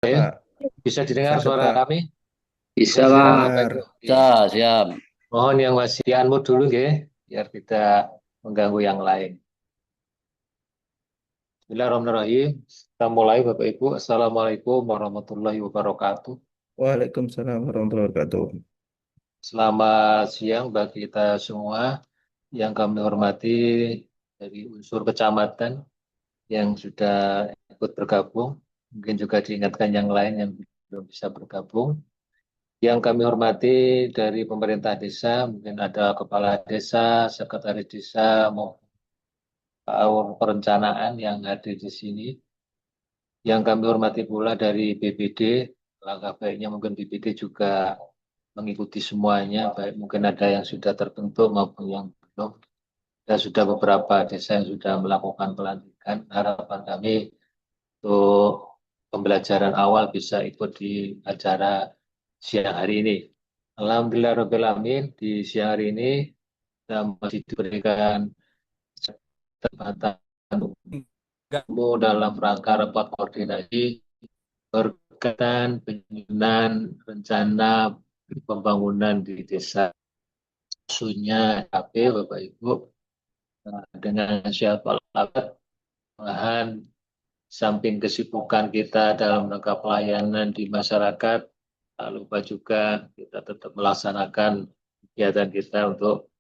Ya, Pak. bisa didengar Sehat, suara Pak. kami? Bisa, Ya, siap Bapak Bang. Ibu. Dengar. Ya. Bisa, siap. Mohon yang masih unmute dulu ya, biar tidak mengganggu yang lain. Bismillahirrahmanirrahim. Kita mulai Bapak Ibu. Assalamualaikum warahmatullahi wabarakatuh. Waalaikumsalam warahmatullahi wabarakatuh. Selamat siang bagi kita semua yang kami hormati dari unsur kecamatan yang sudah ikut bergabung. Mungkin juga diingatkan yang lain yang belum bisa bergabung. Yang kami hormati dari pemerintah desa, mungkin ada kepala desa, sekretaris desa, maupun perencanaan yang hadir di sini. Yang kami hormati pula dari BPD, langkah baiknya mungkin BPD juga mengikuti semuanya, baik mungkin ada yang sudah terbentuk maupun yang belum. Dan sudah beberapa desa yang sudah melakukan pelantikan. Harapan kami untuk pembelajaran awal bisa ikut di acara siang hari ini. Alhamdulillah Rabbil Alamin, di siang hari ini kita masih diberikan kesempatan ilmu dalam rangka rapat koordinasi berkaitan penyusunan rencana pembangunan di desa khususnya KP Bapak Ibu dengan siapa lahan samping kesibukan kita dalam rangka pelayanan di masyarakat, tak lupa juga kita tetap melaksanakan kegiatan kita untuk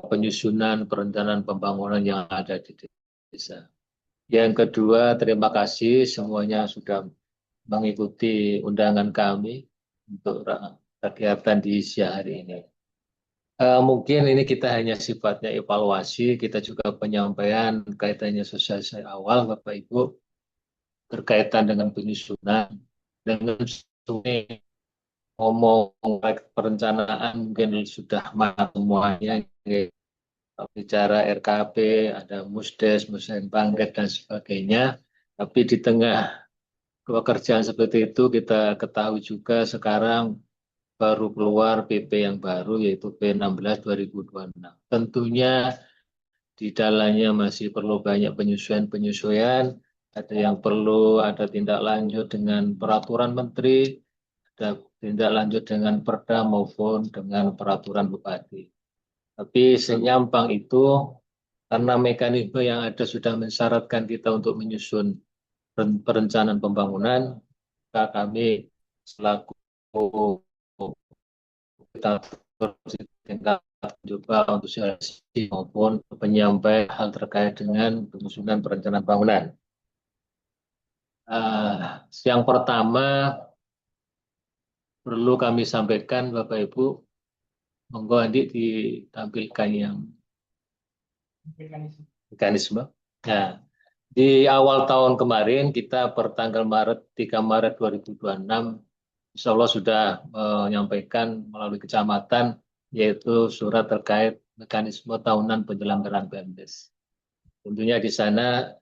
penyusunan perencanaan pembangunan yang ada di desa. Yang kedua, terima kasih semuanya sudah mengikuti undangan kami untuk kegiatan di siang hari ini. Mungkin ini kita hanya sifatnya evaluasi, kita juga penyampaian kaitannya sosialisasi awal, Bapak Ibu, berkaitan dengan penyusunan, dengan ngomong perencanaan mungkin sudah matang semuanya, bicara RKP, ada Musdes, Musden Bangket, dan sebagainya. Tapi di tengah pekerjaan seperti itu kita ketahui juga sekarang baru keluar PP yang baru yaitu P16 2026. Tentunya di dalamnya masih perlu banyak penyesuaian-penyesuaian, ada yang perlu ada tindak lanjut dengan peraturan menteri, ada tindak lanjut dengan perda maupun dengan peraturan bupati. Tapi senyampang itu karena mekanisme yang ada sudah mensyaratkan kita untuk menyusun perencanaan pembangunan, maka kami selaku kita tingkat juga untuk sosialisasi maupun penyampaian hal terkait dengan penyusunan perencanaan bangunan. Yang pertama perlu kami sampaikan Bapak Ibu, monggo Andi ditampilkan yang mekanisme. Nah, di awal tahun kemarin kita pertanggal Maret 3 Maret 2026 Insya Allah sudah menyampaikan melalui kecamatan yaitu surat terkait mekanisme tahunan penyelenggaraan BMDes. Tentunya di sana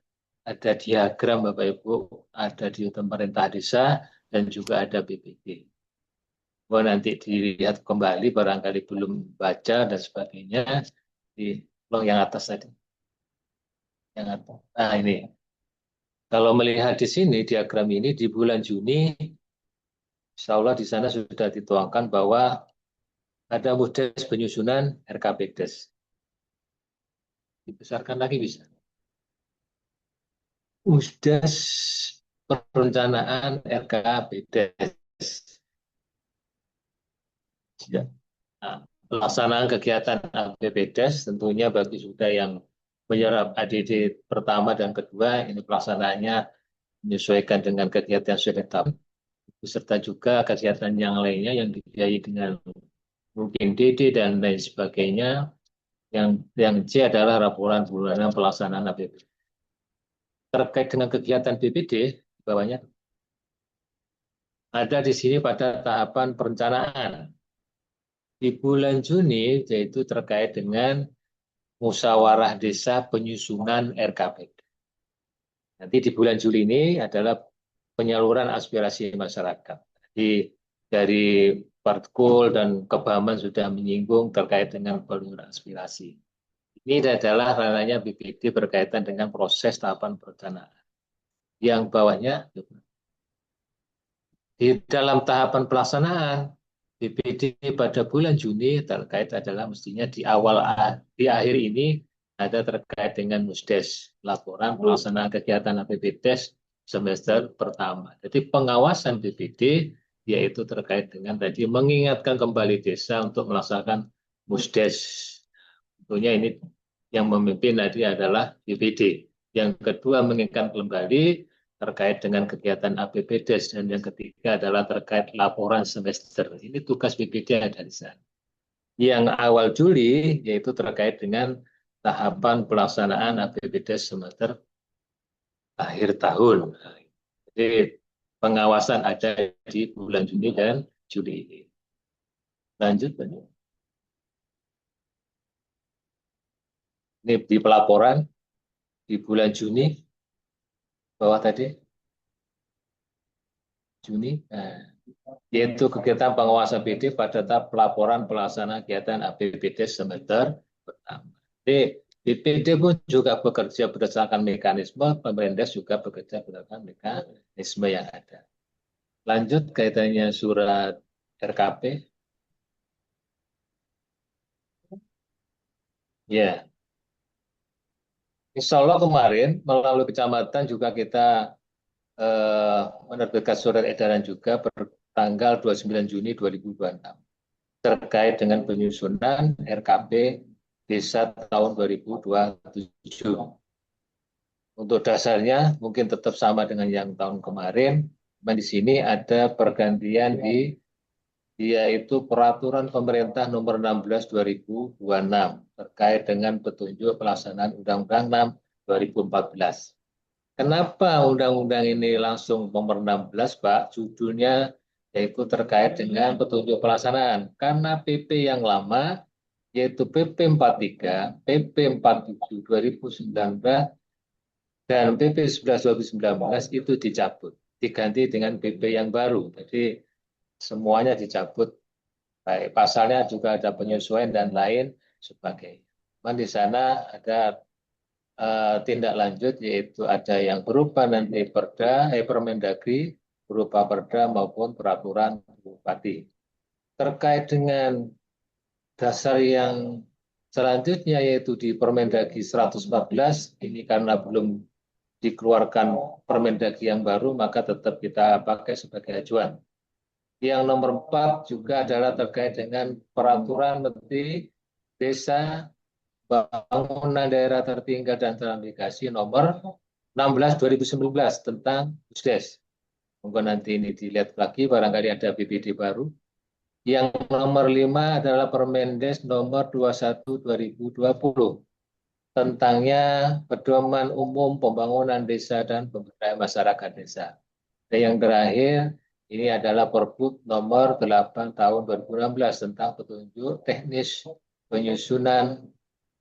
ada diagram Bapak Ibu, ada di pemerintah desa dan juga ada BPD. Bahwa nanti dilihat kembali barangkali belum baca dan sebagainya di yang atas tadi. Yang atas. Nah ini, kalau melihat di sini diagram ini di bulan Juni, Insya Allah di sana sudah dituangkan bahwa ada Musdes penyusunan RKPdes. Dibesarkan lagi bisa. Musdes perencanaan RKPdes. Ya. Nah, pelaksanaan kegiatan APBDes tentunya bagi sudah yang menyerap ADD pertama dan kedua, ini pelaksanaannya menyesuaikan dengan kegiatan yang sudah ditetapkan, beserta juga kegiatan yang lainnya yang dibiayai dengan mungkin DD dan lain sebagainya. Yang C adalah laporan bulanan pelaksanaan APBD. Terkait dengan kegiatan BPD, di bawahnya ada di sini pada tahapan perencanaan. Di bulan Juni, yaitu terkait dengan musyawarah desa penyusunan RKP. Nanti di bulan Juli ini adalah penyaluran aspirasi masyarakat. Jadi dari Partkul dan Kebaman sudah menyinggung terkait dengan penyaluran aspirasi. Ini adalah ranahnya BPD berkaitan dengan proses tahapan perencanaan. Yang bawahnya, Di dalam tahapan pelaksanaan BPD pada bulan Juni terkait adalah mestinya di akhir ini ada terkait dengan Musdes, laporan pelaksanaan kegiatan APBDes semester pertama. Jadi pengawasan BPD yaitu terkait dengan tadi mengingatkan kembali desa untuk melaksanakan Musdes. Tentunya ini yang memimpin tadi adalah BPD. Yang kedua mengingatkan kembali terkait dengan kegiatan APBDes dan yang ketiga adalah terkait laporan semester. Ini tugas BPD ada di sana. Yang awal Juli yaitu terkait dengan tahapan pelaksanaan APBDes semester akhir tahun. Jadi pengawasan ada di bulan Juni dan Juli ini. Lanjut. Ini di pelaporan di bulan Juni, bawah tadi, Juni. Nah, yaitu kegiatan pengawasan PD pada tahap pelaporan pelaksanaan kegiatan APBD semester pertama. Jadi BPD pun juga bekerja berdasarkan mekanisme, pemerintah juga bekerja berdasarkan mekanisme yang ada. Lanjut kaitannya surat RKP. Ya, Insya Allah kemarin melalui kecamatan juga kita menerbitkan surat edaran juga per tanggal 29 Juni 2026 terkait dengan penyusunan RKP Desa tahun 2027. Untuk dasarnya mungkin tetap sama dengan yang tahun kemarin, di sini ada pergantian yaitu Peraturan Pemerintah Nomor 16 2026 terkait dengan petunjuk pelaksanaan Undang-Undang 6 2014. Kenapa undang-undang ini langsung nomor 16, Pak? Judulnya yaitu terkait dengan petunjuk pelaksanaan. Karena PP yang lama, yaitu PP 43, PP 47 2019, dan PP 11 2019 itu dicabut. Diganti dengan PP yang baru. Jadi semuanya dicabut. Baik, pasalnya juga ada penyesuaian dan lain sebagainya. Cuman di sana ada tindak lanjut yaitu ada yang berupa nanti Permendagri berupa perda maupun peraturan bupati. Terkait dengan dasar yang selanjutnya yaitu di Permendagri 114 ini karena belum dikeluarkan Permendagri yang baru maka tetap kita pakai sebagai acuan. Yang nomor 4 juga adalah terkait dengan peraturan Menteri Desa Bangunan Daerah Tertinggal dan Transmigrasi nomor 16 2019 tentang Pusdes. Mungkin nanti ini dilihat lagi barangkali ada BPD baru. Yang nomor 5 adalah Permendes nomor 21 2020 tentangnya pedoman umum pembangunan desa dan pemberdayaan masyarakat desa. Dan yang terakhir ini adalah Pergub nomor 8 tahun 2016 tentang petunjuk teknis penyusunan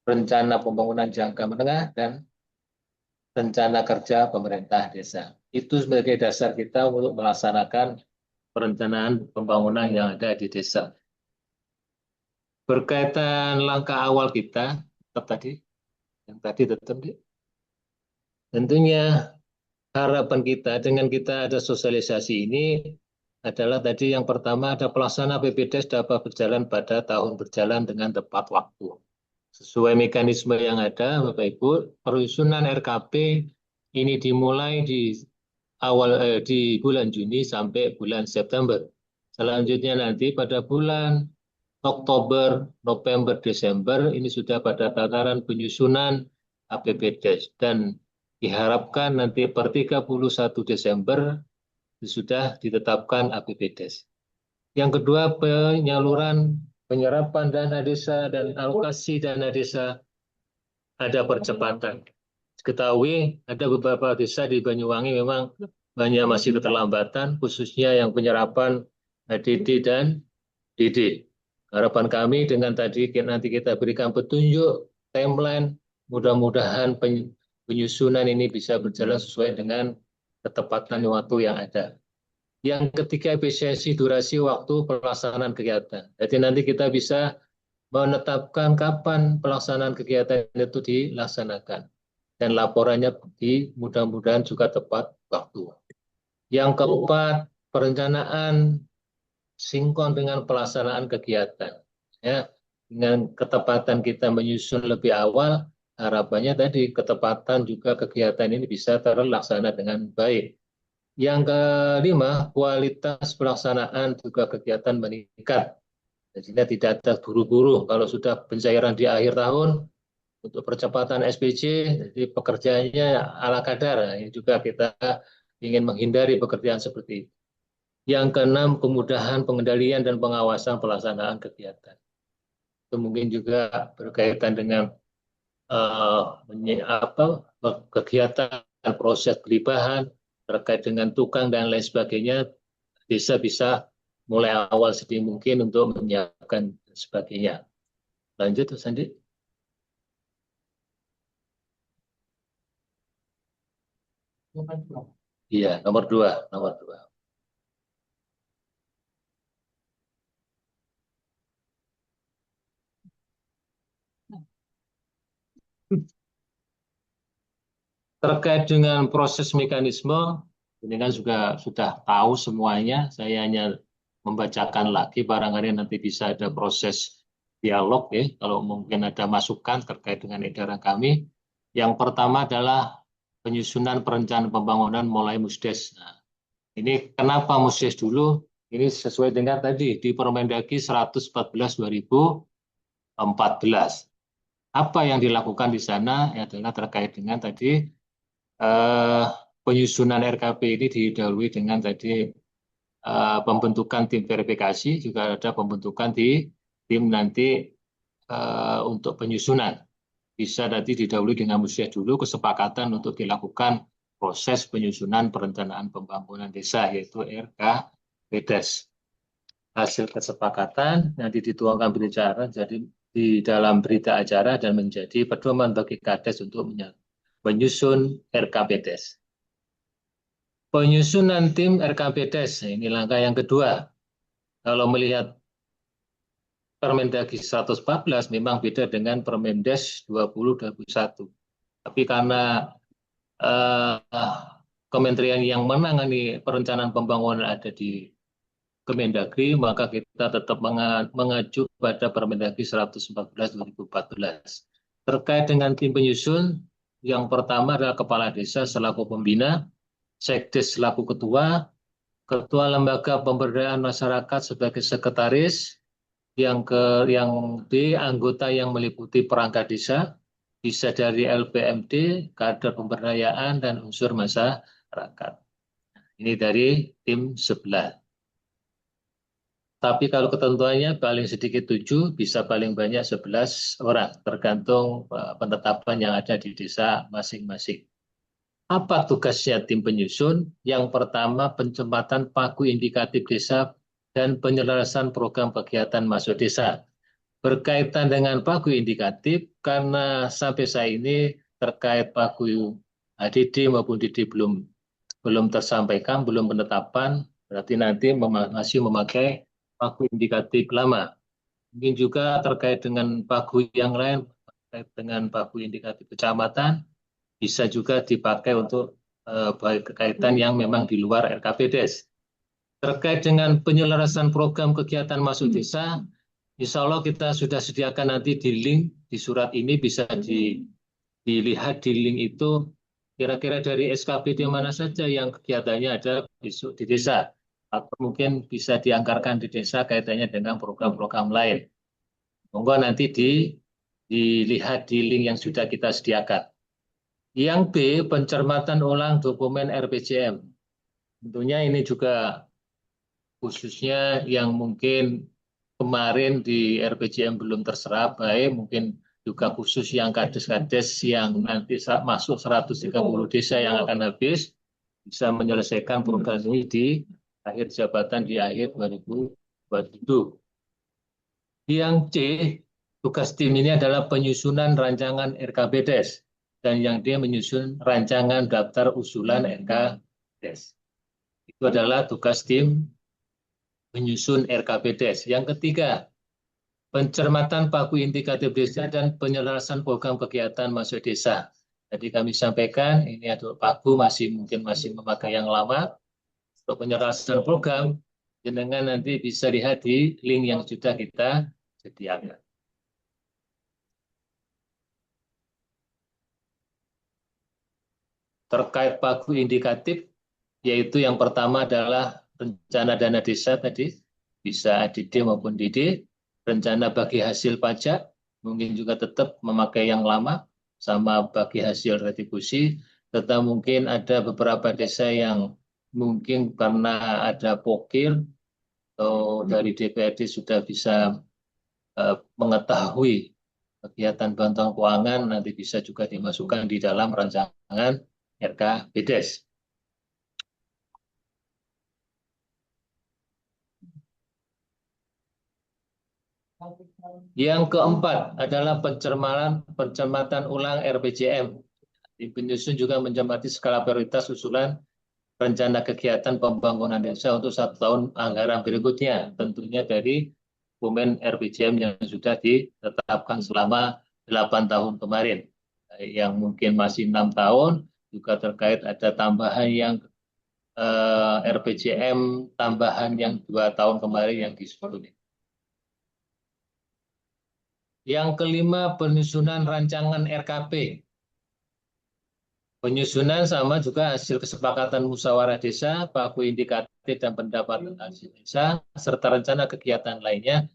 rencana pembangunan jangka menengah dan rencana kerja pemerintah desa. Itu sebagai dasar kita untuk melaksanakan perencanaan pembangunan yang ada di desa. Berkaitan langkah awal kita, tetap tadi, yang tadi tetap, tentunya harapan kita dengan kita ada sosialisasi ini adalah tadi yang pertama ada pelaksana PPDes dapat berjalan pada tahun berjalan dengan tepat waktu. Sesuai mekanisme yang ada, Bapak Ibu, penyusunan RKP ini dimulai di bulan Juni sampai bulan September. Selanjutnya nanti pada bulan Oktober, November, Desember ini sudah pada tataran penyusunan APBDes dan diharapkan nanti per 31 Desember sudah ditetapkan APBDes. Yang kedua, penyaluran penyerapan dana desa dan alokasi dana desa ada percepatan. Ketahui ada beberapa desa di Banyuwangi memang banyak masih keterlambatan, khususnya yang penyerapan HDD dan DD. Harapan kami dengan tadi nanti kita berikan petunjuk timeline, mudah-mudahan penyusunan ini bisa berjalan sesuai dengan ketepatan waktu yang ada. Yang ketiga, efisiensi durasi waktu pelaksanaan kegiatan. Jadi nanti kita bisa menetapkan kapan pelaksanaan kegiatan itu dilaksanakan. Dan laporannya mudah-mudahan juga tepat waktu. Yang keempat, perencanaan sinkron dengan pelaksanaan kegiatan. Ya, dengan ketepatan kita menyusun lebih awal, harapannya tadi ketepatan juga kegiatan ini bisa terlaksana dengan baik. Yang kelima, kualitas pelaksanaan juga kegiatan meningkat. Jadi tidak terburu-buru. Kalau sudah pencairan di akhir tahun, untuk percepatan SPJ, jadi pekerjaannya ala kadar. Nah, ini juga kita ingin menghindari pekerjaan seperti itu. Yang keenam, kemudahan pengendalian dan pengawasan pelaksanaan kegiatan. Itu mungkin juga berkaitan dengan kegiatan proses pelimpahan terkait dengan tukang dan lain sebagainya. Desa bisa mulai awal sedini mungkin untuk menyiapkan sebagainya. Lanjut, Sandi. Iya, nomor dua, nomor dua. Terkait dengan proses mekanisme, ini kan juga sudah tahu semuanya. Saya hanya membacakan lagi, barangkali nanti bisa ada proses dialog ya, kalau mungkin ada masukan terkait dengan edaran kami. Yang pertama adalah penyusunan perencanaan pembangunan mulai Musdes. Nah, ini kenapa Musdes dulu? Ini sesuai dengan tadi di Permendagri 114 2014. Apa yang dilakukan di sana adalah terkait dengan tadi penyusunan RKP ini didahului dengan tadi pembentukan tim verifikasi, juga ada pembentukan di tim nanti untuk penyusunan. Bisa nanti didahului dengan musyawarah dulu kesepakatan untuk dilakukan proses penyusunan perencanaan pembangunan desa, yaitu RKPDes. Hasil kesepakatan nanti dituangkan berita jadi di dalam berita acara dan menjadi pedoman bagi Kades untuk menyusun RKPDes. Penyusunan tim RKPDes, ini langkah yang kedua. Kalau melihat Permendagri 114 memang beda dengan Permendes 2021. Tapi karena kementerian yang menangani perencanaan pembangunan ada di Kemendagri, maka kita tetap mengacu pada Permendagri 114 2014. Terkait dengan tim penyusun, yang pertama adalah Kepala Desa selaku pembina, Sekdes selaku ketua, Ketua Lembaga Pemberdayaan Masyarakat sebagai sekretaris, yang D, anggota yang meliputi perangkat desa, bisa dari LPMD, kader pemberdayaan, dan unsur masyarakat. Ini dari tim sebelah. Tapi kalau ketentuannya paling sedikit 7, bisa paling banyak 11 orang, tergantung penetapan yang ada di desa masing-masing. Apa tugasnya tim penyusun? Yang pertama, penempatan pagu indikatif desa dan penyelarasan program kegiatan masuk desa. Berkaitan dengan pagu indikatif, karena sampai saat ini terkait pagu HDD maupun DD belum tersampaikan, belum penetapan, berarti nanti masih memakai pagu indikatif lama. Mungkin juga terkait dengan pagu yang lain, terkait dengan pagu indikatif kecamatan, bisa juga dipakai untuk berkaitan yang memang di luar RKPDes. Terkait dengan penyelarasan program kegiatan masuk desa, insya Allah kita sudah sediakan nanti di link di surat ini, bisa dilihat di link itu kira-kira dari SKPD mana saja yang kegiatannya ada besok di desa, atau mungkin bisa dianggarkan di desa kaitannya dengan program-program lain. Monggo nanti dilihat di link yang sudah kita sediakan. Yang B, pencermatan ulang dokumen RPJM. Tentunya ini juga khususnya yang mungkin kemarin di RPJM belum terserap, baik mungkin juga khusus yang kades-kades yang nanti masuk 130 desa yang akan habis, bisa menyelesaikan program ini di akhir jabatan di akhir 2027. Yang C, tugas tim ini adalah penyusunan rancangan RKPDes, dan yang D menyusun rancangan daftar usulan RKPDes. Itu adalah tugas tim menyusun RKPDes. Yang ketiga, pencermatan pagu indikatif desa dan penyelarasan program kegiatan masuk desa. Jadi kami sampaikan ini adalah pagu mungkin masih memakai yang lama. untuk penyelesaian program, jenengan nanti bisa lihat di link yang sudah kita sediakan. Terkait pagu indikatif, yaitu yang pertama adalah rencana dana desa tadi, bisa ADD maupun DD, rencana bagi hasil pajak, mungkin juga tetap memakai yang lama, sama bagi hasil retribusi, tetap mungkin ada beberapa desa yang mungkin karena ada pokir, atau dari DPRD sudah bisa mengetahui kegiatan bantuan keuangan, nanti bisa juga dimasukkan di dalam rancangan RKPDes. Yang keempat adalah pencermatan ulang RPJM. Di penyusun juga mencermati skala prioritas usulan rencana kegiatan pembangunan desa untuk 1 tahun anggaran berikutnya. Tentunya dari dokumen RPJM yang sudah ditetapkan selama 8 tahun kemarin. Yang mungkin masih 6 tahun, juga terkait ada tambahan yang RPJM tambahan yang 2 tahun kemarin yang disebut. Yang kelima, penyusunan rancangan RKP. Penyusunan sama juga hasil kesepakatan musyawarah desa, baku indikatif dan pendapat hasil desa, serta rencana kegiatan lainnya,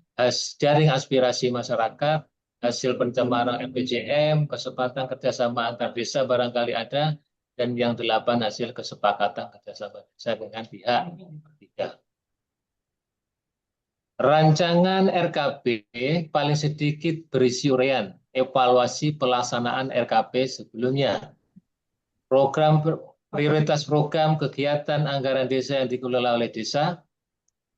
jaring aspirasi masyarakat, hasil pencemaran RPJM, kesepakatan kerjasama antar desa barangkali ada, dan yang 8 hasil kesepakatan kerjasama desa dengan pihak ketiga. Rancangan RKP paling sedikit berisi uraian evaluasi pelaksanaan RKP sebelumnya. Prioritas program kegiatan anggaran desa yang dikelola oleh desa,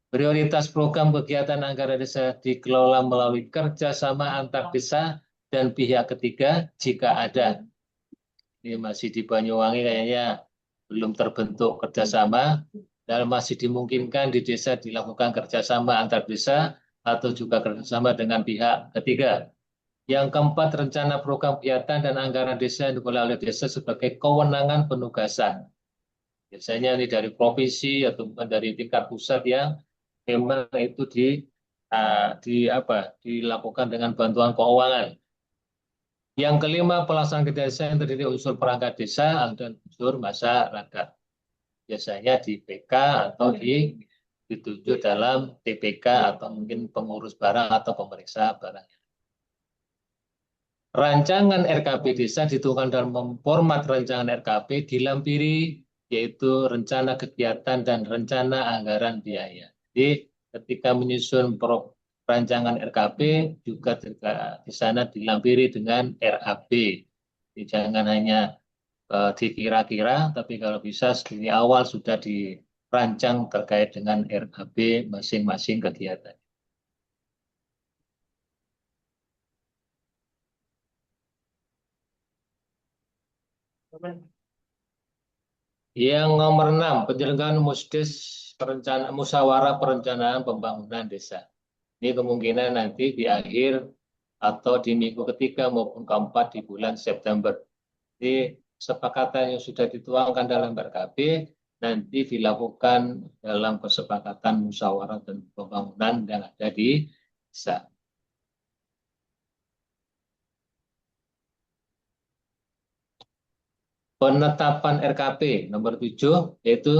prioritas program kegiatan anggaran desa dikelola melalui kerjasama antar desa dan pihak ketiga jika ada. Ini masih di Banyuwangi kayaknya belum terbentuk kerjasama, dan masih dimungkinkan di desa dilakukan kerjasama antar desa atau juga kerjasama dengan pihak ketiga. Yang keempat, rencana program kegiatan dan anggaran desa yang dikelola oleh desa sebagai kewenangan penugasan. Biasanya ini dari provinsi atau dari tingkat pusat yang memang itu dilakukan dengan bantuan keuangan. Yang kelima, pelaksanaan desa yang terdiri unsur perangkat desa dan unsur masyarakat. Biasanya di PK atau ditunjuk dalam TPK atau mungkin pengurus barang atau pemeriksa barang. Rancangan RKP desa dituangkan dalam format rancangan RKP dilampiri yaitu rencana kegiatan dan rencana anggaran biaya. Jadi ketika menyusun rancangan RKP juga di sana dilampiri dengan RAB. Jadi jangan hanya dikira-kira, tapi kalau bisa dari awal sudah dirancang terkait dengan RAB masing-masing kegiatan. Yang nomor 6, penyelenggaraan musyawarah perencanaan pembangunan desa. Ini kemungkinan nanti di akhir atau di minggu ketiga maupun keempat di bulan September. Jadi kesepakatan yang sudah dituangkan dalam RKP nanti dilakukan dalam kesepakatan musyawarah dan pembangunan yang ada di desa. Penetapan RKP nomor 7 yaitu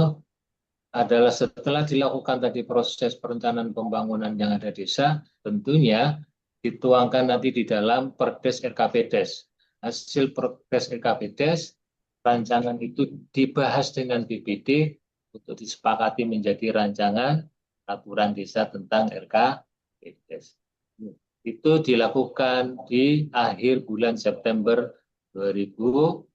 adalah setelah dilakukan tadi proses perencanaan pembangunan yang ada desa, tentunya dituangkan nanti di dalam Perdes RKPdes. Hasil Perdes RKPdes, rancangan itu dibahas dengan BPD untuk disepakati menjadi rancangan aturan desa tentang RKPdes. Itu dilakukan di akhir bulan September 2026.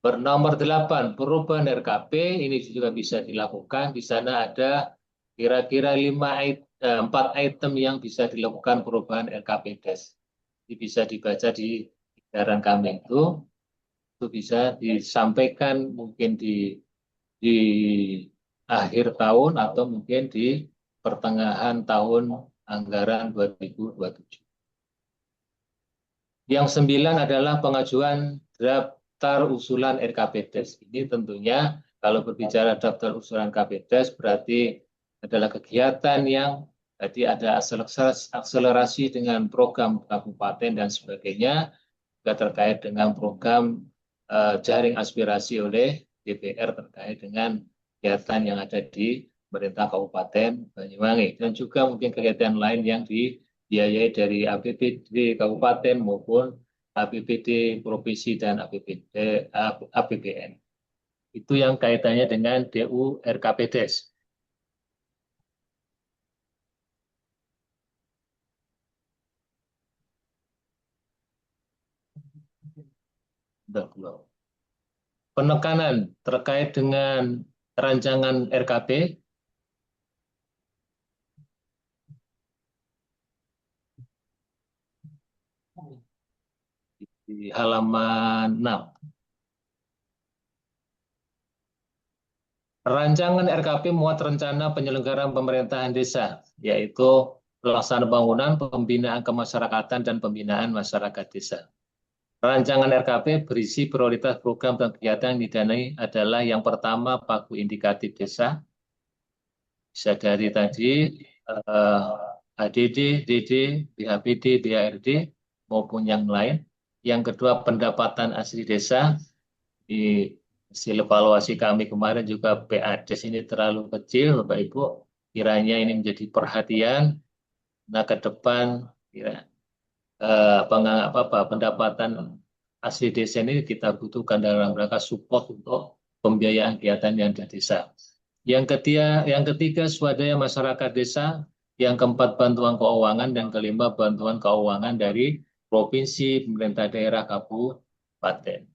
Bernomor 8, perubahan RKP ini juga bisa dilakukan. Di sana ada kira-kira 4 item yang bisa dilakukan perubahan RKPdes. Ini bisa dibaca di edaran kami itu bisa disampaikan mungkin di akhir tahun atau mungkin di pertengahan tahun anggaran 2027. Yang 9 adalah pengajuan draft daftar usulan RKPdes. Ini tentunya Kalau berbicara daftar usulan KPDes berarti adalah kegiatan yang tadi ada akselerasi dengan program kabupaten dan sebagainya, juga terkait dengan program jaring aspirasi oleh DPR terkait dengan kegiatan yang ada di pemerintah Kabupaten Banyuwangi, dan juga mungkin kegiatan lain yang dibiayai dari APBD Kabupaten maupun APBD Provinsi dan APBN. Itu yang kaitannya dengan DU RKPDes. Penekanan terkait dengan rancangan RKP di halaman 6. Rancangan RKP muat rencana penyelenggaraan pemerintahan desa, yaitu pelaksanaan bangunan, pembinaan kemasyarakatan, dan pembinaan masyarakat desa. Rancangan RKP berisi prioritas program dan kegiatan yang didanai adalah yang pertama, pagu indikatif desa, bisa dari tadi ADD, DD, BHPD, BHRD, maupun yang lain. Yang kedua, pendapatan asli desa. Di hasil evaluasi kami kemarin juga PADES ini terlalu kecil, Bapak Ibu. Kiranya ini menjadi perhatian. Nah, ke depan pendapatan asli desa ini kita butuhkan dalam rangka support untuk pembiayaan kegiatan yang di desa. Yang ketiga swadaya masyarakat desa, yang keempat bantuan keuangan, dan kelima bantuan keuangan dari provinsi, pemerintah daerah, kabupaten.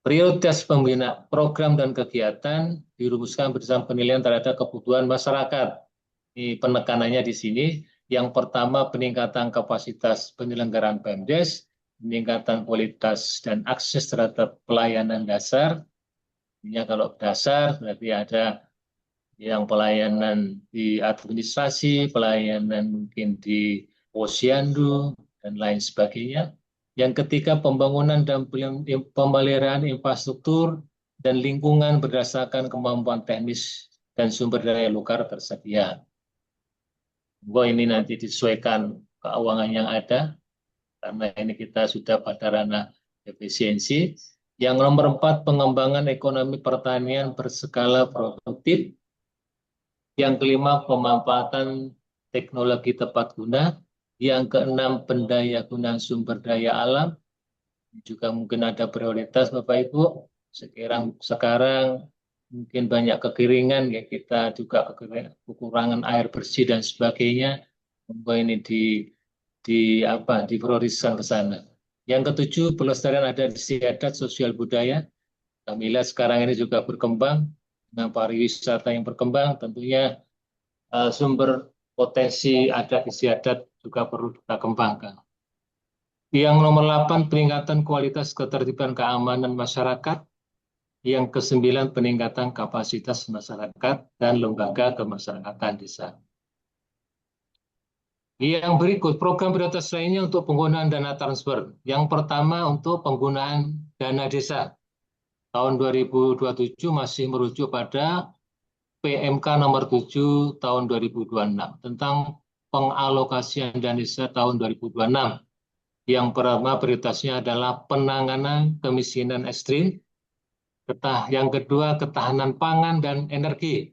Prioritas pembina program dan kegiatan dirumuskan berdasarkan penilaian terhadap kebutuhan masyarakat. Ini penekanannya di sini. Yang pertama, peningkatan kapasitas penyelenggaraan PEMDES, peningkatan kualitas dan akses terhadap pelayanan dasar. Ini kalau dasar berarti ada yang pelayanan di administrasi, pelayanan mungkin di posyandu, dan lain sebagainya. Yang ketiga, pembangunan dan pemeliharaan infrastruktur dan lingkungan berdasarkan kemampuan teknis dan sumber daya lokal tersedia. Bahwa ini nanti disesuaikan keuangan yang ada, karena ini kita sudah pada ranah efisiensi. Yang nomor 4, pengembangan ekonomi pertanian berskala produktif. Yang kelima, pemanfaatan teknologi tepat guna. Yang keenam, pendaya gunaan sumber daya alam. Juga mungkin ada prioritas Bapak Ibu. Sekarang mungkin banyak kekeringan, ya kita juga kekurangan air bersih dan sebagainya. Ini diprioritaskan ke sana. Yang ketujuh, pelestarian adat istiadat sosial budaya. Kami lihat sekarang ini juga berkembang dengan pariwisata yang berkembang, tentunya sumber potensi adat istiadat juga perlu kita kembangkan. Yang nomor 8, peningkatan kualitas ketertiban keamanan masyarakat. Yang ke-9, peningkatan kapasitas masyarakat dan lembaga kemasyarakatan desa. Yang berikut, program prioritas lainnya untuk penggunaan dana transfer. Yang pertama, untuk penggunaan dana desa. Tahun 2027 masih merujuk pada PMK nomor 7 tahun 2026 tentang pengalokasian dana desa tahun 2026. Yang pertama prioritasnya adalah penanganan kemiskinan ekstrim. Yang kedua, ketahanan pangan dan energi.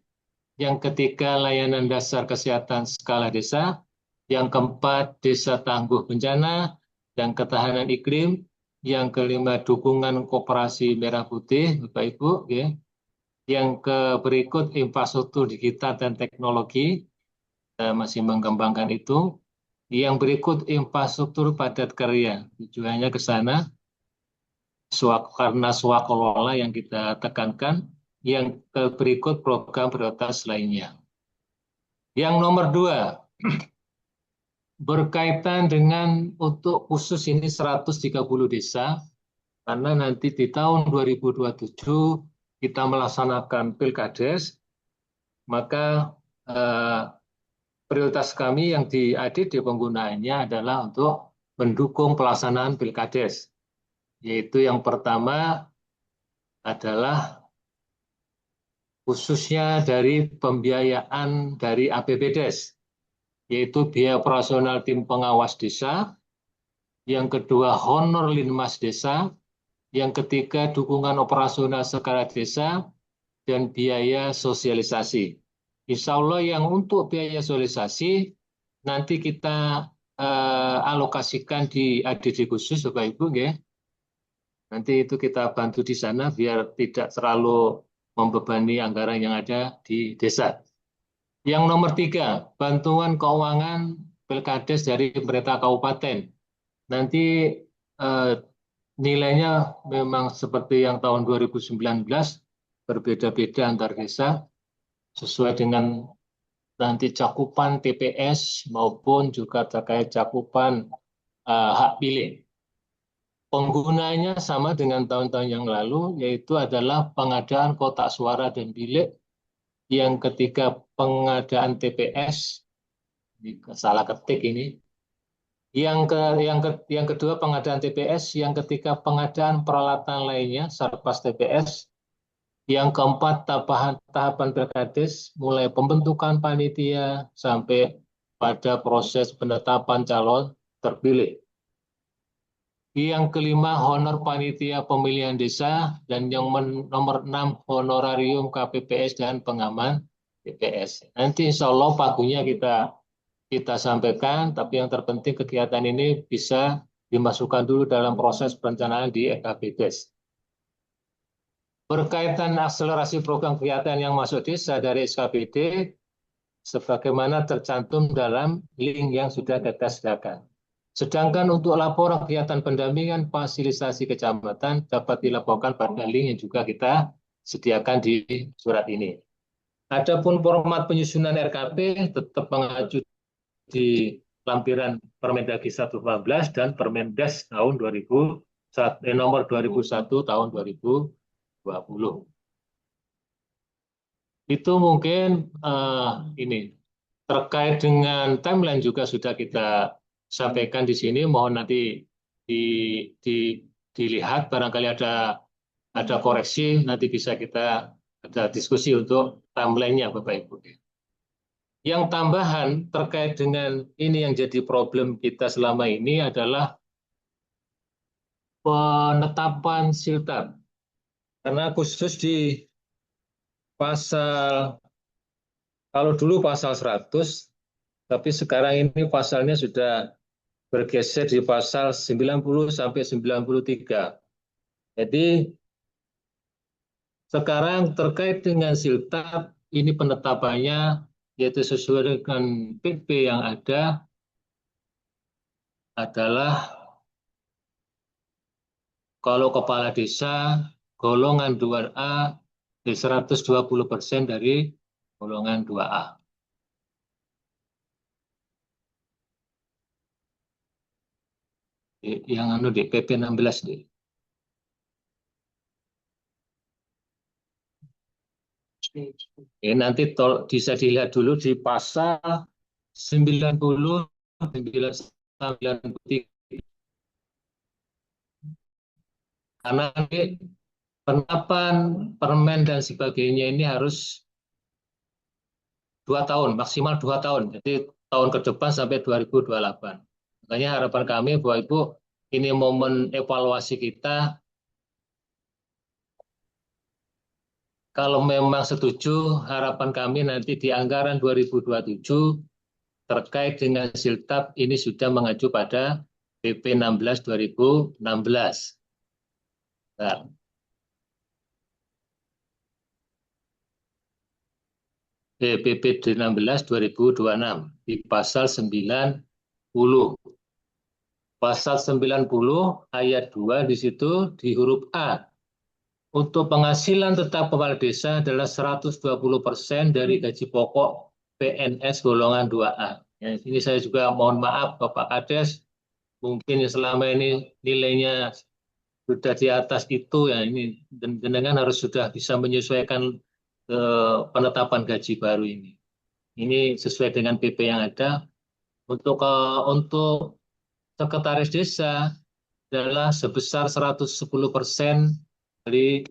Yang ketiga, layanan dasar kesehatan skala desa. Yang keempat, desa tangguh bencana dan ketahanan iklim. Yang kelima, dukungan koperasi merah putih, Bapak Ibu. Yang berikut, infrastruktur digital dan teknologi. Kita masih mengembangkan itu. Yang berikut, infrastruktur padat karya. Tujuannya ke sana. Karena swakelola yang kita tekankan. Yang berikut, program prioritas lainnya. Yang nomor 2, berkaitan dengan untuk khusus ini 130 desa, karena nanti di tahun 2027 kita melaksanakan Pilkades, maka prioritas kami yang di ADD penggunaannya adalah untuk mendukung pelaksanaan Pilkades, yaitu yang pertama adalah khususnya dari pembiayaan dari APBDes, yaitu biaya operasional tim pengawas desa, yang kedua honor linmas desa, yang ketiga dukungan operasional skala desa, dan biaya sosialisasi. Insya Allah yang untuk biaya sosialisasi nanti kita alokasikan di ADD khusus, Bapak Ibu, ya. Nanti itu kita bantu di sana biar tidak terlalu membebani anggaran yang ada di desa. Yang nomor tiga, bantuan keuangan Pilkades dari pemerintah kabupaten. Nanti eh, nilainya memang seperti yang tahun 2019, berbeda-beda antar desa, sesuai dengan nanti cakupan TPS maupun juga terkait cakupan hak pilih. Penggunanya sama dengan tahun-tahun yang lalu, yaitu adalah pengadaan kotak suara dan bilik, yang ketiga pengadaan TPS, salah ketik ini, yang kedua pengadaan TPS, yang ketiga pengadaan peralatan lainnya, Sarpas TPS, yang keempat tahapan Pilkades, mulai pembentukan panitia sampai pada proses penetapan calon terpilih. Yang kelima, honor panitia pemilihan desa, dan yang nomor 6, honorarium KPPS dan pengaman TPS. Nanti insya Allah pagunya kita sampaikan, tapi yang terpenting kegiatan ini bisa dimasukkan dulu dalam proses perencanaan di SKPDes. Berkaitan akselerasi program kegiatan yang masuk desa dari SKPD, sebagaimana tercantum dalam link yang sudah kita sediakan. Sedangkan untuk laporan kegiatan pendampingan fasilitasi kecamatan dapat dilaporkan pada link yang juga kita sediakan di surat ini. Adapun format penyusunan RKP tetap mengacu di lampiran Permendagri 114 dan Permendes tahun 2000, nomor 2001 tahun 2020. Itu mungkin ini terkait dengan timeline juga sudah kita sampaikan di sini. Mohon nanti di, di, dilihat, barangkali ada koreksi, nanti bisa kita ada diskusi untuk timelinenya, Bapak Ibu. Yang tambahan terkait dengan ini yang jadi problem kita selama ini adalah penetapan siltab. Karena khusus di pasal, kalau dulu pasal 100, tapi sekarang ini pasalnya sudah bergeser di pasal 90 sampai 93. Jadi sekarang terkait dengan siltab, ini penetapannya yaitu sesuai dengan PP yang ada adalah kalau kepala desa golongan 2A di 120% dari golongan 2A. Yang anu di PP 16 deh. Nanti bisa dilihat dulu di pasal 90, 93. Karena nanti penetapan permen dan sebagainya ini harus 2 tahun, maksimal 2 tahun. Jadi tahun ke depan sampai 2028. Makanya harapan kami bahwa Ibu, ini momen evaluasi kita. Kalau memang setuju, harapan kami nanti di anggaran 2027 terkait dengan siltab ini sudah mengacu pada PP 16 2016. Nah, PP 16 2026 di pasal 90. Pasal 90 ayat 2 di situ di huruf A. Untuk penghasilan tetap kepala desa adalah 120% dari gaji pokok PNS golongan 2A. Ya, ini saya juga mohon maaf Bapak Kades, mungkin selama ini nilainya sudah di atas itu, ya ini dengan harus sudah bisa menyesuaikan penetapan gaji baru ini. Ini sesuai dengan PP yang ada. Untuk sekretaris desa adalah sebesar 110% dari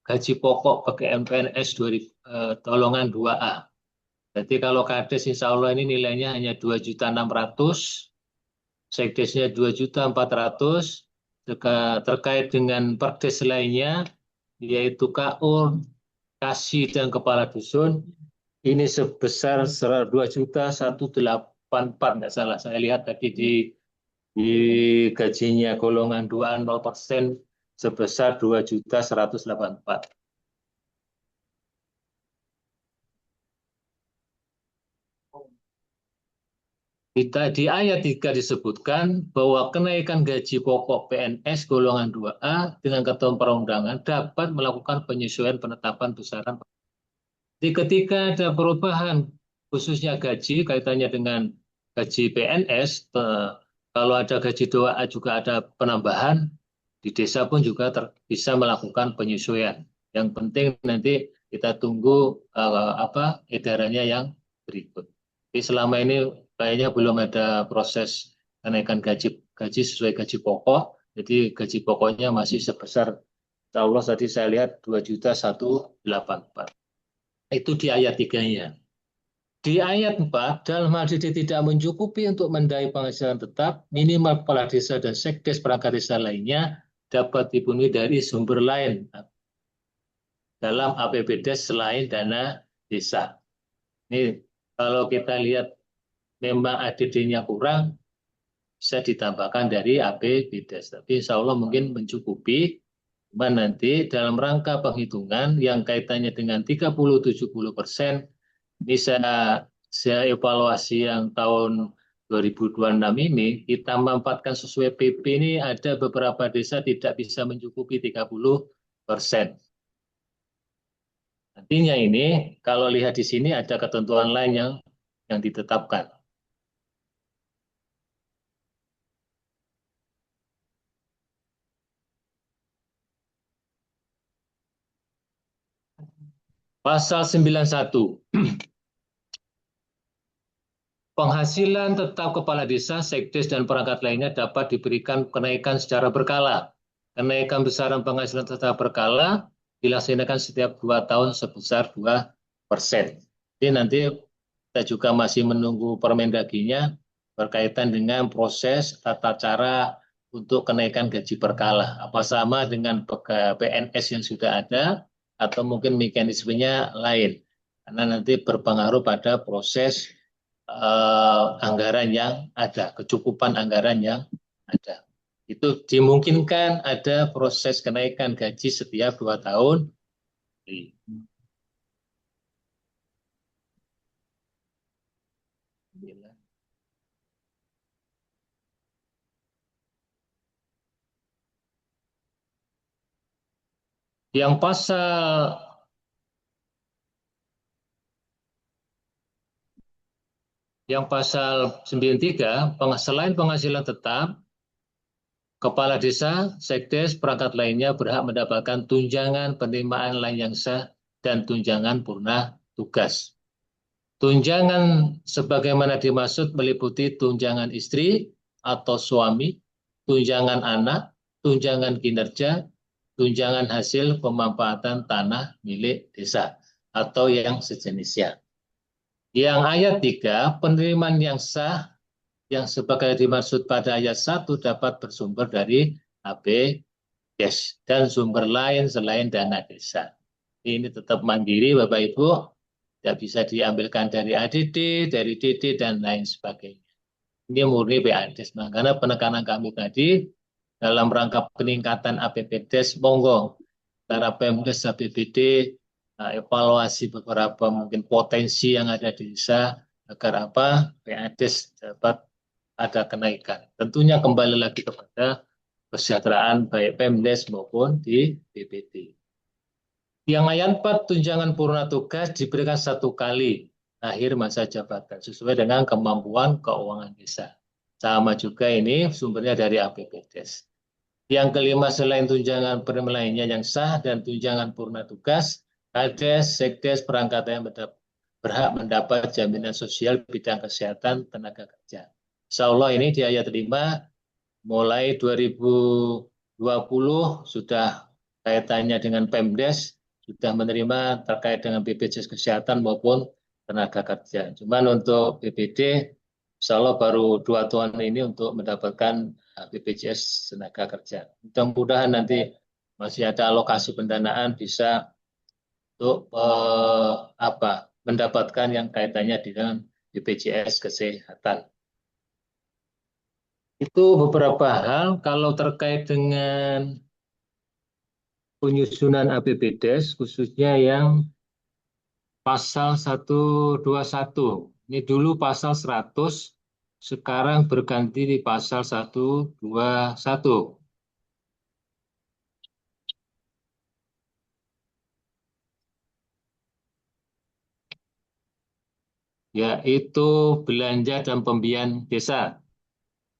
gaji pokok bagi PNS golongan 2A. Jadi kalau Kades insya Allah ini nilainya hanya 2.600.000, Sekdesnya 2.400.000, terkait dengan Perdes lainnya, yaitu KUR, Kasih, dan Kepala Dusun, ini sebesar 2.184.000, nggak salah. Saya lihat tadi di gajinya golongan 2 0% sebesar 2.184.000. Di ayat 3 disebutkan bahwa kenaikan gaji pokok PNS golongan 2A dengan ketentuan perundangan dapat melakukan penyesuaian penetapan besaran. Jadi ketika ada perubahan khususnya gaji kaitannya dengan gaji PNS, kalau ada gaji 2A juga ada penambahan, di desa pun juga bisa melakukan penyesuaian. Yang penting nanti kita tunggu edarannya yang berikut. Jadi selama ini kayaknya belum ada proses kenaikan gaji sesuai gaji pokok. Jadi gaji pokoknya masih sebesar, insya Allah tadi saya lihat 2.184.000. Itu di ayat 3-nya. Di ayat 4, dalam hal ini tidak mencukupi untuk mendai penghasilan tetap, minimal kepala desa dan sekdes perangkat desa lainnya dapat dipenuhi dari sumber lain dalam APBDes selain dana desa. Ini kalau kita lihat memang ADD-nya kurang, bisa ditambahkan dari APBDes. Tapi insya Allah mungkin mencukupi. Cuma nanti dalam rangka penghitungan yang kaitannya dengan 30-70%, ini saya evaluasi yang tahun 2026 ini, kita manfaatkan sesuai PP ini ada beberapa desa tidak bisa mencukupi 30%. Artinya ini, kalau lihat di sini ada ketentuan lain yang ditetapkan. Pasal 91. Penghasilan tetap kepala desa, sekdes, dan perangkat lainnya dapat diberikan kenaikan secara berkala. Kenaikan besaran penghasilan tetap berkala dilaksanakan setiap 2 tahun sebesar 2%. Jadi nanti kita juga masih menunggu Permendaginya berkaitan dengan proses tata cara untuk kenaikan gaji berkala. Apa sama dengan PNS yang sudah ada, atau mungkin mekanismenya lain. Karena nanti berpengaruh pada proses anggaran yang ada, kecukupan anggaran yang ada. Itu dimungkinkan ada proses kenaikan gaji setiap 2 tahun. Yang pasal 93, selain penghasilan tetap, kepala desa, sekdes, perangkat lainnya berhak mendapatkan tunjangan penerimaan lain yang sah dan tunjangan purna tugas. Tunjangan sebagaimana dimaksud meliputi tunjangan istri atau suami, tunjangan anak, tunjangan kinerja, tunjangan hasil pemanfaatan tanah milik desa, atau yang sejenisnya. Yang ayat 3, penerimaan yang sah yang sebagai dimaksud pada ayat 1 dapat bersumber dari APBDes dan sumber lain selain dana desa. Ini tetap mandiri Bapak Ibu, tidak bisa diambilkan dari ADD, dari DD, dan lain sebagainya. Ini murni PADes. Nah, karena penekanan kami tadi dalam rangka peningkatan APBDes, monggo antara Pemdes, APBD, evaluasi beberapa mungkin potensi yang ada di desa agar PADes dapat ada kenaikan. Tentunya kembali lagi kepada kesejahteraan baik Pemdes maupun di BPD. Yang ayat 4, tunjangan purna tugas diberikan 1 kali akhir masa jabatan sesuai dengan kemampuan keuangan desa. Sama juga ini sumbernya dari APBDes. Yang kelima, selain tunjangan penerimaan lainnya yang sah dan tunjangan purna tugas, Kades, sekdes, perangkat yang berhak mendapat jaminan sosial bidang kesehatan tenaga kerja. Insya Allah ini di ayat 5, mulai 2020 sudah kaitannya dengan Pemdes, sudah menerima terkait dengan BPJS Kesehatan maupun tenaga kerja. Cuman untuk BPD, insya Allah baru 2 tahun ini untuk mendapatkan BPJS tenaga kerja. Mudah-mudahan nanti masih ada alokasi pendanaan bisa untuk mendapatkan yang kaitannya dengan BPJS Kesehatan. Itu beberapa hal kalau terkait dengan penyusunan APBDes, khususnya yang pasal 121. Ini dulu pasal 100, sekarang berganti di pasal 121. Yaitu belanja dan pembiayaan desa.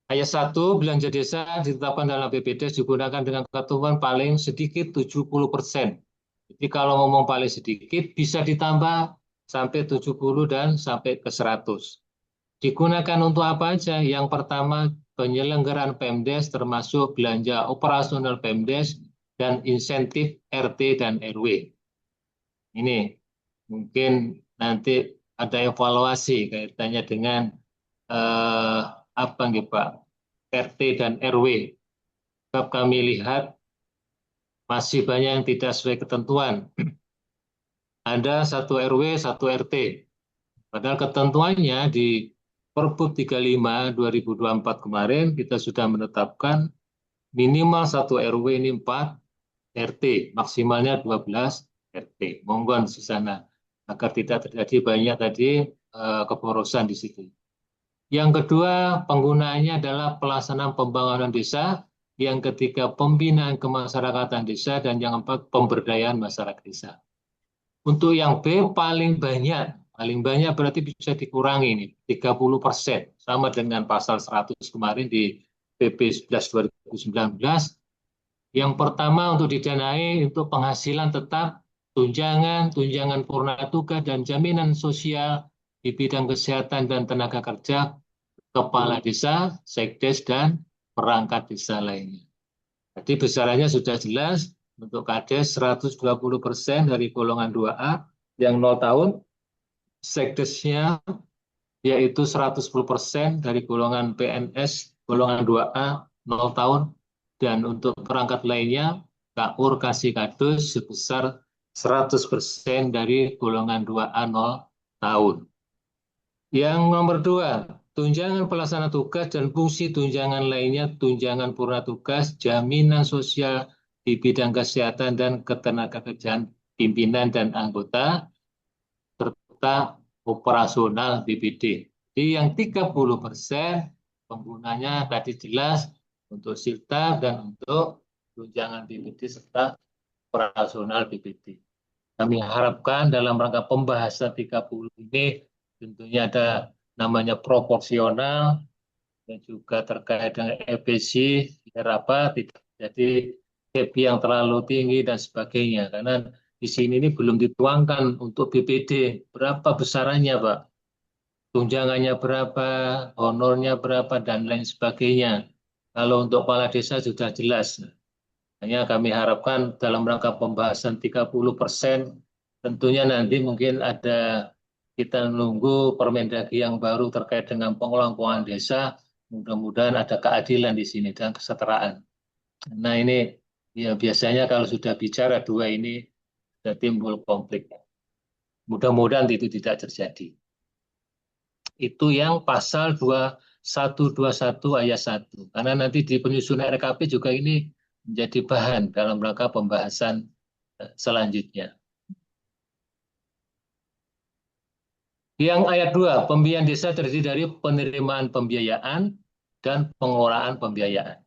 Ayat 1, belanja desa ditetapkan dalam APBDes digunakan dengan ketentuan paling sedikit 70%. Jadi kalau ngomong paling sedikit bisa ditambah sampai 70 dan sampai ke 100. Digunakan untuk apa aja? Yang pertama, penyelenggaraan Pemdes termasuk belanja operasional Pemdes dan insentif RT dan RW. Ini mungkin nanti ada evaluasi kaitannya dengan eh, apa nih Pak, RT dan RW. Sebab kami lihat masih banyak yang tidak sesuai ketentuan. Ada 1 RW, 1 RT. Padahal ketentuannya di Perbup 35 2024 kemarin kita sudah menetapkan minimal 1 RW ini 4 RT, maksimalnya 12 RT. Monggo di sana agar tidak terjadi banyak tadi keborosan di situ. Yang kedua, penggunaannya adalah pelaksanaan pembangunan desa. Yang ketiga, pembinaan kemasyarakatan desa. Dan yang keempat, pemberdayaan masyarakat desa. Untuk yang B, paling banyak berarti bisa dikurangi ini, 30%. Sama dengan pasal 100 kemarin di PP 11 2019. Yang pertama untuk didanai untuk penghasilan tetap, tunjangan purna tugas, dan jaminan sosial di bidang kesehatan dan tenaga kerja, kepala desa, sekdes, dan perangkat desa lainnya. Jadi besarannya sudah jelas, untuk Kades 120% dari golongan 2A yang 0 tahun, sekdesnya yaitu 110% dari golongan PNS golongan 2A 0 tahun, dan untuk perangkat lainnya KUR kasih kadus sebesar 100% dari golongan 2A 0 tahun. Yang nomor 2, tunjangan pelaksana tugas dan fungsi tunjangan lainnya, tunjangan purna tugas, jaminan sosial di bidang kesehatan dan ketenagakerjaan pimpinan dan anggota, serta operasional BPD. Jadi yang 30% penggunanya tadi jelas untuk silta dan untuk tunjangan BPD serta operasional BPD. Kami harapkan dalam rangka pembahasan 30 ini tentunya ada namanya proporsional dan juga terkait dengan efisiensi, biar apa tidak jadi gap yang terlalu tinggi dan sebagainya. Karena di sini ini belum dituangkan untuk BPD berapa besarannya, Pak, tunjangannya berapa, honornya berapa, dan lain sebagainya. Kalau untuk kepala desa sudah jelas. Hanya kami harapkan dalam rangka pembahasan 30%, tentunya nanti mungkin ada, kita menunggu Permendagri yang baru terkait dengan pengelolaan keuangan desa, mudah-mudahan ada keadilan di sini dan kesetaraan. Nah ini ya biasanya kalau sudah bicara dua ini sudah timbul konflik. Mudah-mudahan itu tidak terjadi. Itu yang pasal 121 ayat 1. Karena nanti di penyusunan RKP juga ini menjadi bahan dalam rangka pembahasan selanjutnya. Yang ayat 2, pembiayaan desa terdiri dari penerimaan pembiayaan dan pengelolaan pembiayaan.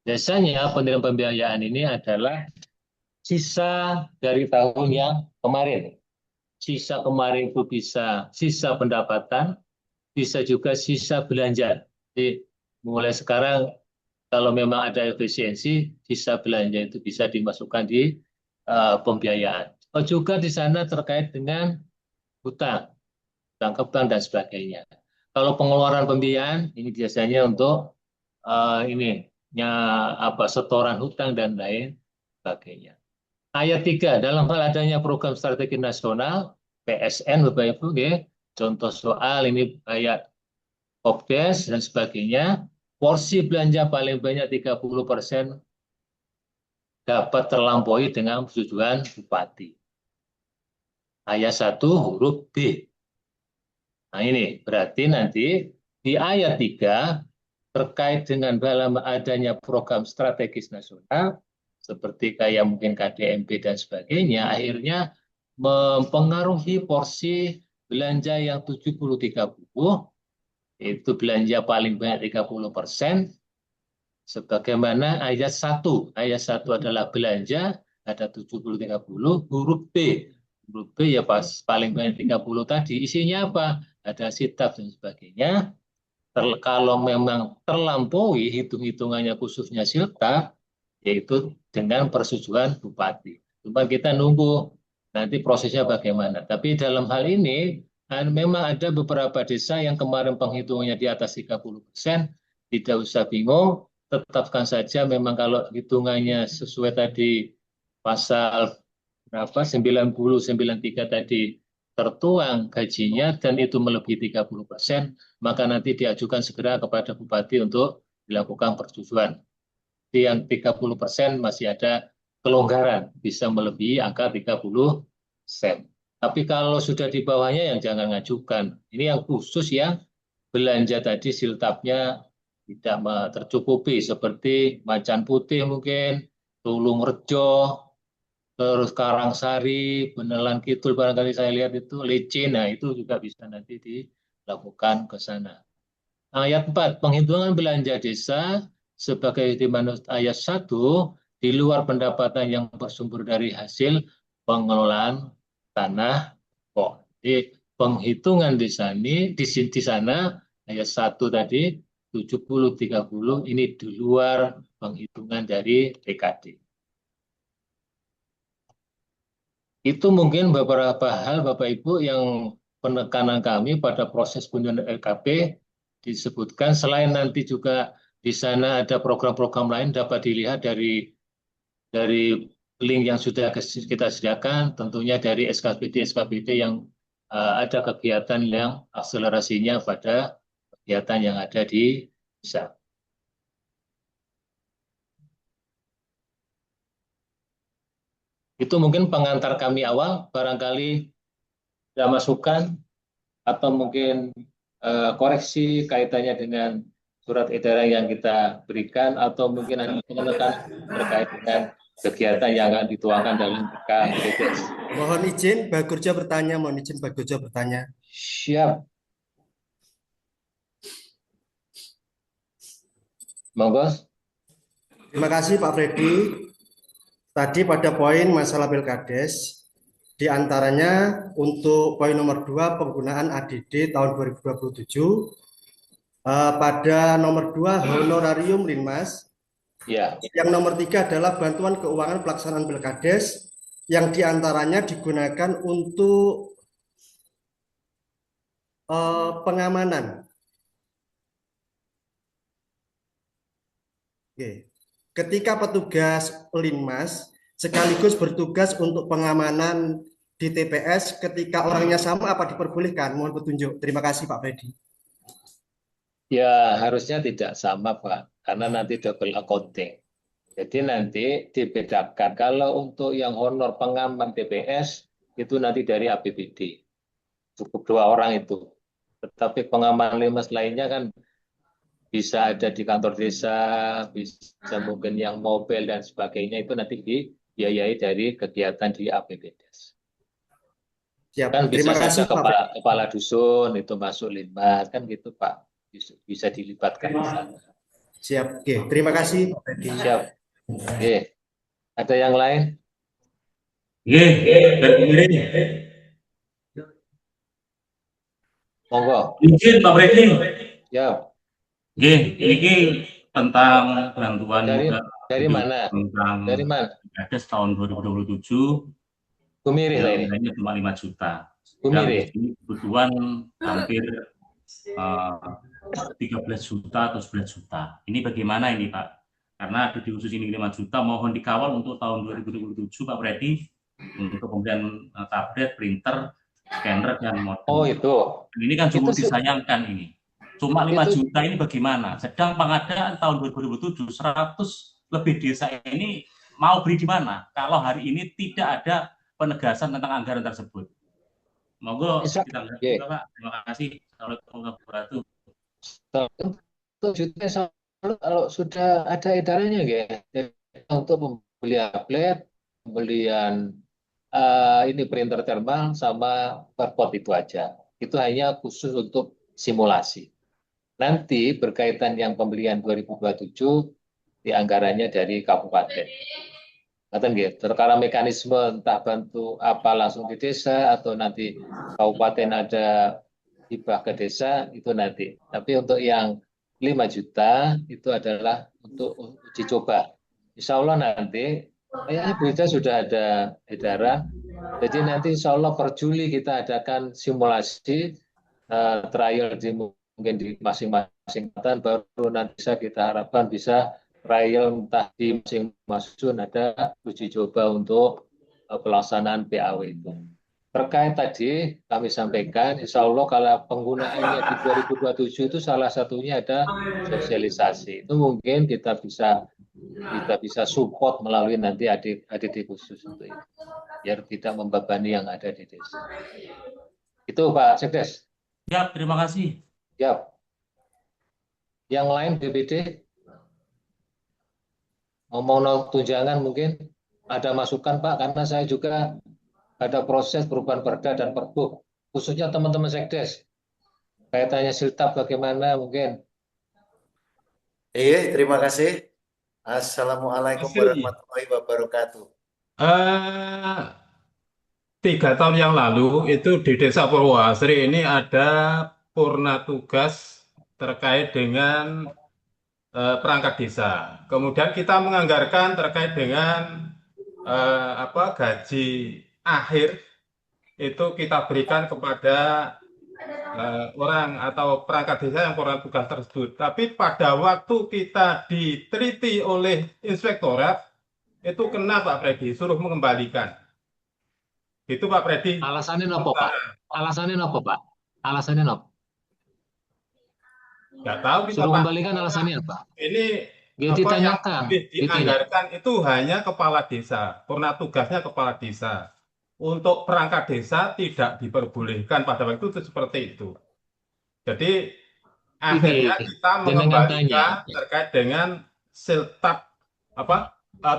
Biasanya penerimaan pembiayaan ini adalah sisa dari tahun yang kemarin. Sisa kemarin itu bisa sisa pendapatan, bisa juga sisa belanja. Jadi mulai sekarang kalau memang ada efisiensi, sisa belanja itu bisa dimasukkan di pembiayaan. Oh, juga di sana terkait dengan hutang, hutang dan sebagainya. Kalau pengeluaran pembiayaan ini biasanya untuk ini setoran hutang dan lain sebagainya. Ayat 3, dalam hal adanya program strategi nasional, PSN, Bapak Ibu, ya, contoh soal ini ayat Popdes dan sebagainya, porsi belanja paling banyak 30% dapat terlampaui dengan persetujuan Bupati. Ayat 1 huruf B. Nah ini berarti nanti di ayat 3 terkait dengan dalam adanya program strategis nasional seperti kayak mungkin KDMP dan sebagainya, akhirnya mempengaruhi porsi belanja yang 70-30, itu belanja paling banyak 30%, sebagaimana ayat 1. Ayat 1 adalah belanja, ada 70-30, huruf B. Huruf B ya pas paling banyak 30 tadi, isinya apa? Ada sitab dan sebagainya. Kalau memang terlampaui hitung-hitungannya khususnya silta, yaitu dengan persetujuan bupati. Cuma kita nunggu nanti prosesnya bagaimana. Tapi dalam hal ini memang ada beberapa desa yang kemarin penghitungannya di atas 30%, tidak usah bingung, tetapkan saja memang kalau hitungannya sesuai tadi pasal berapa 90-93 tadi tertuang gajinya dan itu melebihi 30%, maka nanti diajukan segera kepada bupati untuk dilakukan persetujuan. Yang 30% masih ada kelonggaran, bisa melebihi angka 30%. Tapi kalau sudah di bawahnya yang jangan ngajukan. Ini yang khusus yang belanja tadi siltapnya tidak tercukupi seperti Macan Putih mungkin, Tulung Rejo, terus Karangsari, Benelan Kidul barangkali saya lihat itu licin, nah itu juga bisa nanti dilakukan ke sana. Ayat 4, penghitungan belanja desa sebagai di ayat 1 di luar pendapatan yang bersumber dari hasil pengelolaan tanah pokok. Jadi penghitungan di sana ayat 1 tadi 70-30 ini di luar penghitungan dari TKD. Itu mungkin beberapa hal Bapak Ibu yang penekanan kami pada proses kunjungan LKP disebutkan. Selain nanti juga di sana ada program-program lain dapat dilihat dari link yang sudah kita sediakan, tentunya dari SKPD-SKPD yang ada kegiatan yang akselerasinya pada kegiatan yang ada di desa. Itu mungkin pengantar kami awal, barangkali ada masukan atau mungkin koreksi kaitannya dengan surat edaran yang kita berikan atau mungkin ada penekanan terkait dengan kegiatan yang akan dituangkan dalam BKPDS. Mohon izin Bagurja bertanya, mohon izin Bagurja bertanya. Siap. Monggo. Terima kasih Pak Freddy. Tadi pada poin masalah Pilkades, diantaranya untuk poin nomor 2 penggunaan ADD tahun 2027, pada nomor 2 honorarium Linmas, Ya. Yang nomor 3 adalah bantuan keuangan pelaksanaan Pilkades yang diantaranya digunakan untuk pengamanan. Oke. Ketika petugas Linmas sekaligus bertugas untuk pengamanan di TPS, ketika orangnya sama apa diperbolehkan? Mohon petunjuk. Terima kasih Pak Freddy. Ya harusnya tidak sama Pak, karena nanti double accounting. Jadi nanti dibedakan. Kalau untuk yang honor pengaman TPS itu nanti dari APBD. Cukup 2 orang itu. Tetapi pengaman Linmas lainnya kan bisa ada di kantor desa, bisa mungkin yang mobil dan sebagainya itu nanti dibiayai dari kegiatan di APBDes. Siap. Kan bisa Terima kasih saja kepala dusun itu masuk Linmas kan gitu Pak, bisa dilibatkan di sana. Siap. Oke, terima kasih Pak Freddy. Siap. Oke. Ada yang lain? Monggo. Izin Pak Freddy. Ya. Ini tentang bantuan dari mana? Dari mana? Ada tahun 2027. Kumiri lah ini. Nilainya cuma 5 juta. Kumiri. Kebutuhan hampir 13 juta atau 11 juta. Ini bagaimana ini Pak? Karena ada di khusus ini 5 juta, mohon dikawal untuk tahun 2027 Pak Freddy untuk pembelian tablet, printer, scanner, dan modem. Oh itu Ini kan cukup Itu disayangkan ini. Cuma 5 itu juta ini bagaimana? Sedang pengadaan tahun 2027, 100 lebih desa ini mau beli di mana? Kalau hari ini tidak ada penegasan tentang anggaran tersebut. Monggo bisa. kita lihat Oke. juga, Pak. Terima kasih. Assalamualaikum warahmatullahi wabarakatuh. Untuk juta kalau sudah ada edarannya ya. Jadi, untuk pembelian tablet, pembelian ini printer thermal sama barcode itu aja. Itu hanya khusus untuk simulasi. Nanti berkaitan yang pembelian 2027 di anggarannya dari kabupaten. Ngaten nggih, terkara mekanisme entah bantu apa langsung di desa atau nanti kabupaten ada hibah ke desa itu nanti. Tapi untuk yang 5 juta itu adalah untuk uji coba. Insya Allah nanti kayaknya berita sudah ada edaran. Jadi nanti insya Allah per Juli kita adakan simulasi trial di mungkin di masing-masing kecamatan, baru nanti kita harapkan bisa trial entah di masing-masing ada uji coba untuk pelaksanaan PAW itu. Terkait tadi kami sampaikan, insya Allah kalau penggunaannya di 2027 itu salah satunya ada sosialisasi. Itu mungkin kita bisa support melalui nanti ADD khusus untuk itu, biar tidak membebani yang ada di desa. Itu Pak Sekdes. Ya, terima kasih. Ya. Yang lain BPD ngomong tunjangan mungkin ada masukan Pak, karena saya juga ada proses perubahan perda dan perbuk, khususnya teman-teman Sekdes. Kaitannya siltap bagaimana mungkin? Iya, terima kasih. Assalamualaikum warahmatullahi wabarakatuh. 3 tahun yang lalu itu di Desa Purwoasri ini ada purna tugas terkait dengan perangkat desa. Kemudian kita menganggarkan terkait dengan gaji akhir itu kita berikan kepada orang atau perangkat desa yang purna tugas tersebut. Tapi pada waktu kita diteliti oleh inspektorat itu kena Pak Freddy, suruh mengembalikan. Itu Pak Freddy. Alasannya apa Pak? Alasannya apa Pak? Alasannya apa? Nggak tahu kita Suruh Pak. kembalikan alasannya apa? Ini ditanyakan. Yang dianggarkan itu hanya kepala desa, purna tugasnya kepala desa. Untuk perangkat desa tidak diperbolehkan pada waktu itu seperti itu. Jadi akhirnya kita mengembalikan terkait dengan siltap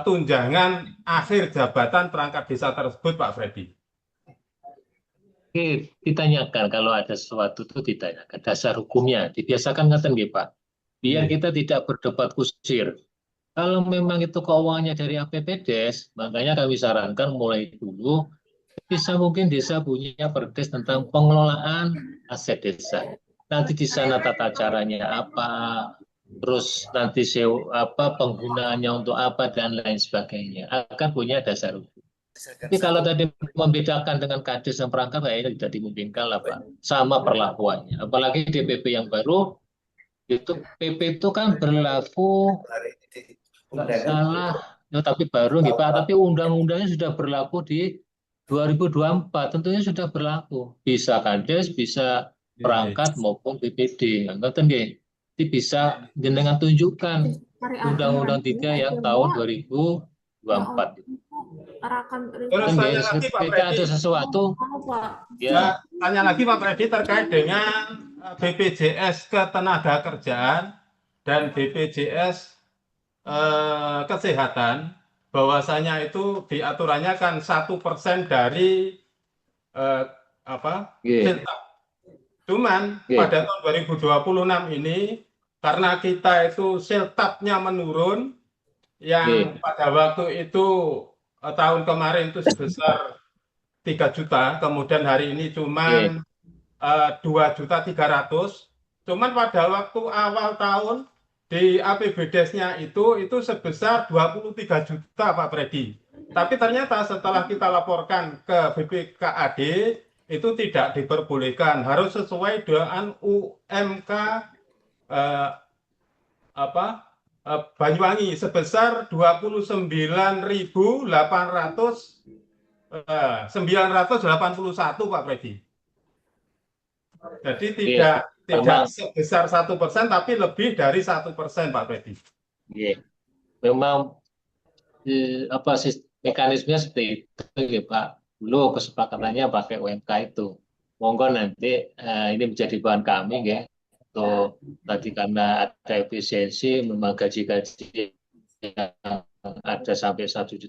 tunjangan akhir jabatan perangkat desa tersebut Pak Freddy. Oke, ditanyakan kalau ada sesuatu itu ditanyakan dasar hukumnya. Dibiasakan ngaten nggih Pak. Biar kita tidak berdebat kusir. Kalau memang itu keuangannya dari APBDes, makanya kami sarankan mulai dulu bisa mungkin desa punya perdes tentang pengelolaan aset desa. Nanti di sana tata caranya apa, terus nanti penggunaannya untuk apa dan lain sebagainya. Akan punya dasar hukum. Tapi kalau tadi membedakan dengan kades dan perangkat, kayaknya tidak dimungkinkan lah Pak. Sama perlakuannya. Apalagi DPP yang baru, itu PP itu kan berlaku nggak salah, tapi baru nih Pak. Tapi undang-undangnya sudah berlaku di 2024, tentunya sudah berlaku. Bisa kades, bisa perangkat maupun BPD. Ngoten nggih. Jadi bisa jenengan tunjukkan Undang-Undang 3 yang tahun 2024. Terus tanya lagi Pak Freddy. Ada sesuatu. Ya, tanya lagi Pak Freddy terkait dengan BPJS Ketenagakerjaan dan BPJS Kesehatan. Bahwasanya itu diaturannya kan 1% dari siltap. Cuman pada tahun 2026 ini karena kita itu siltapnya menurun, yang pada waktu itu tahun kemarin itu sebesar 3 juta, kemudian hari ini cuman 2.300.000. Cuman pada waktu awal tahun di APBDes-nya itu sebesar 23 juta Pak Freddy. Tapi ternyata setelah kita laporkan ke BPKAD itu tidak diperbolehkan, harus sesuai dengan UMK Banyuwangi sebesar 29.981 Pak Freddy. Jadi tidak sebesar 1%, tapi lebih dari 1% Pak Freddy. Memang mekanismenya seperti itu ya Pak. Dulu kesepakatannya pakai UMK itu. Monggo nanti ini menjadi bahan kami ya. Untuk tadi karena ada efisiensi, memang gaji-gaji yang ada sampai 1.400.000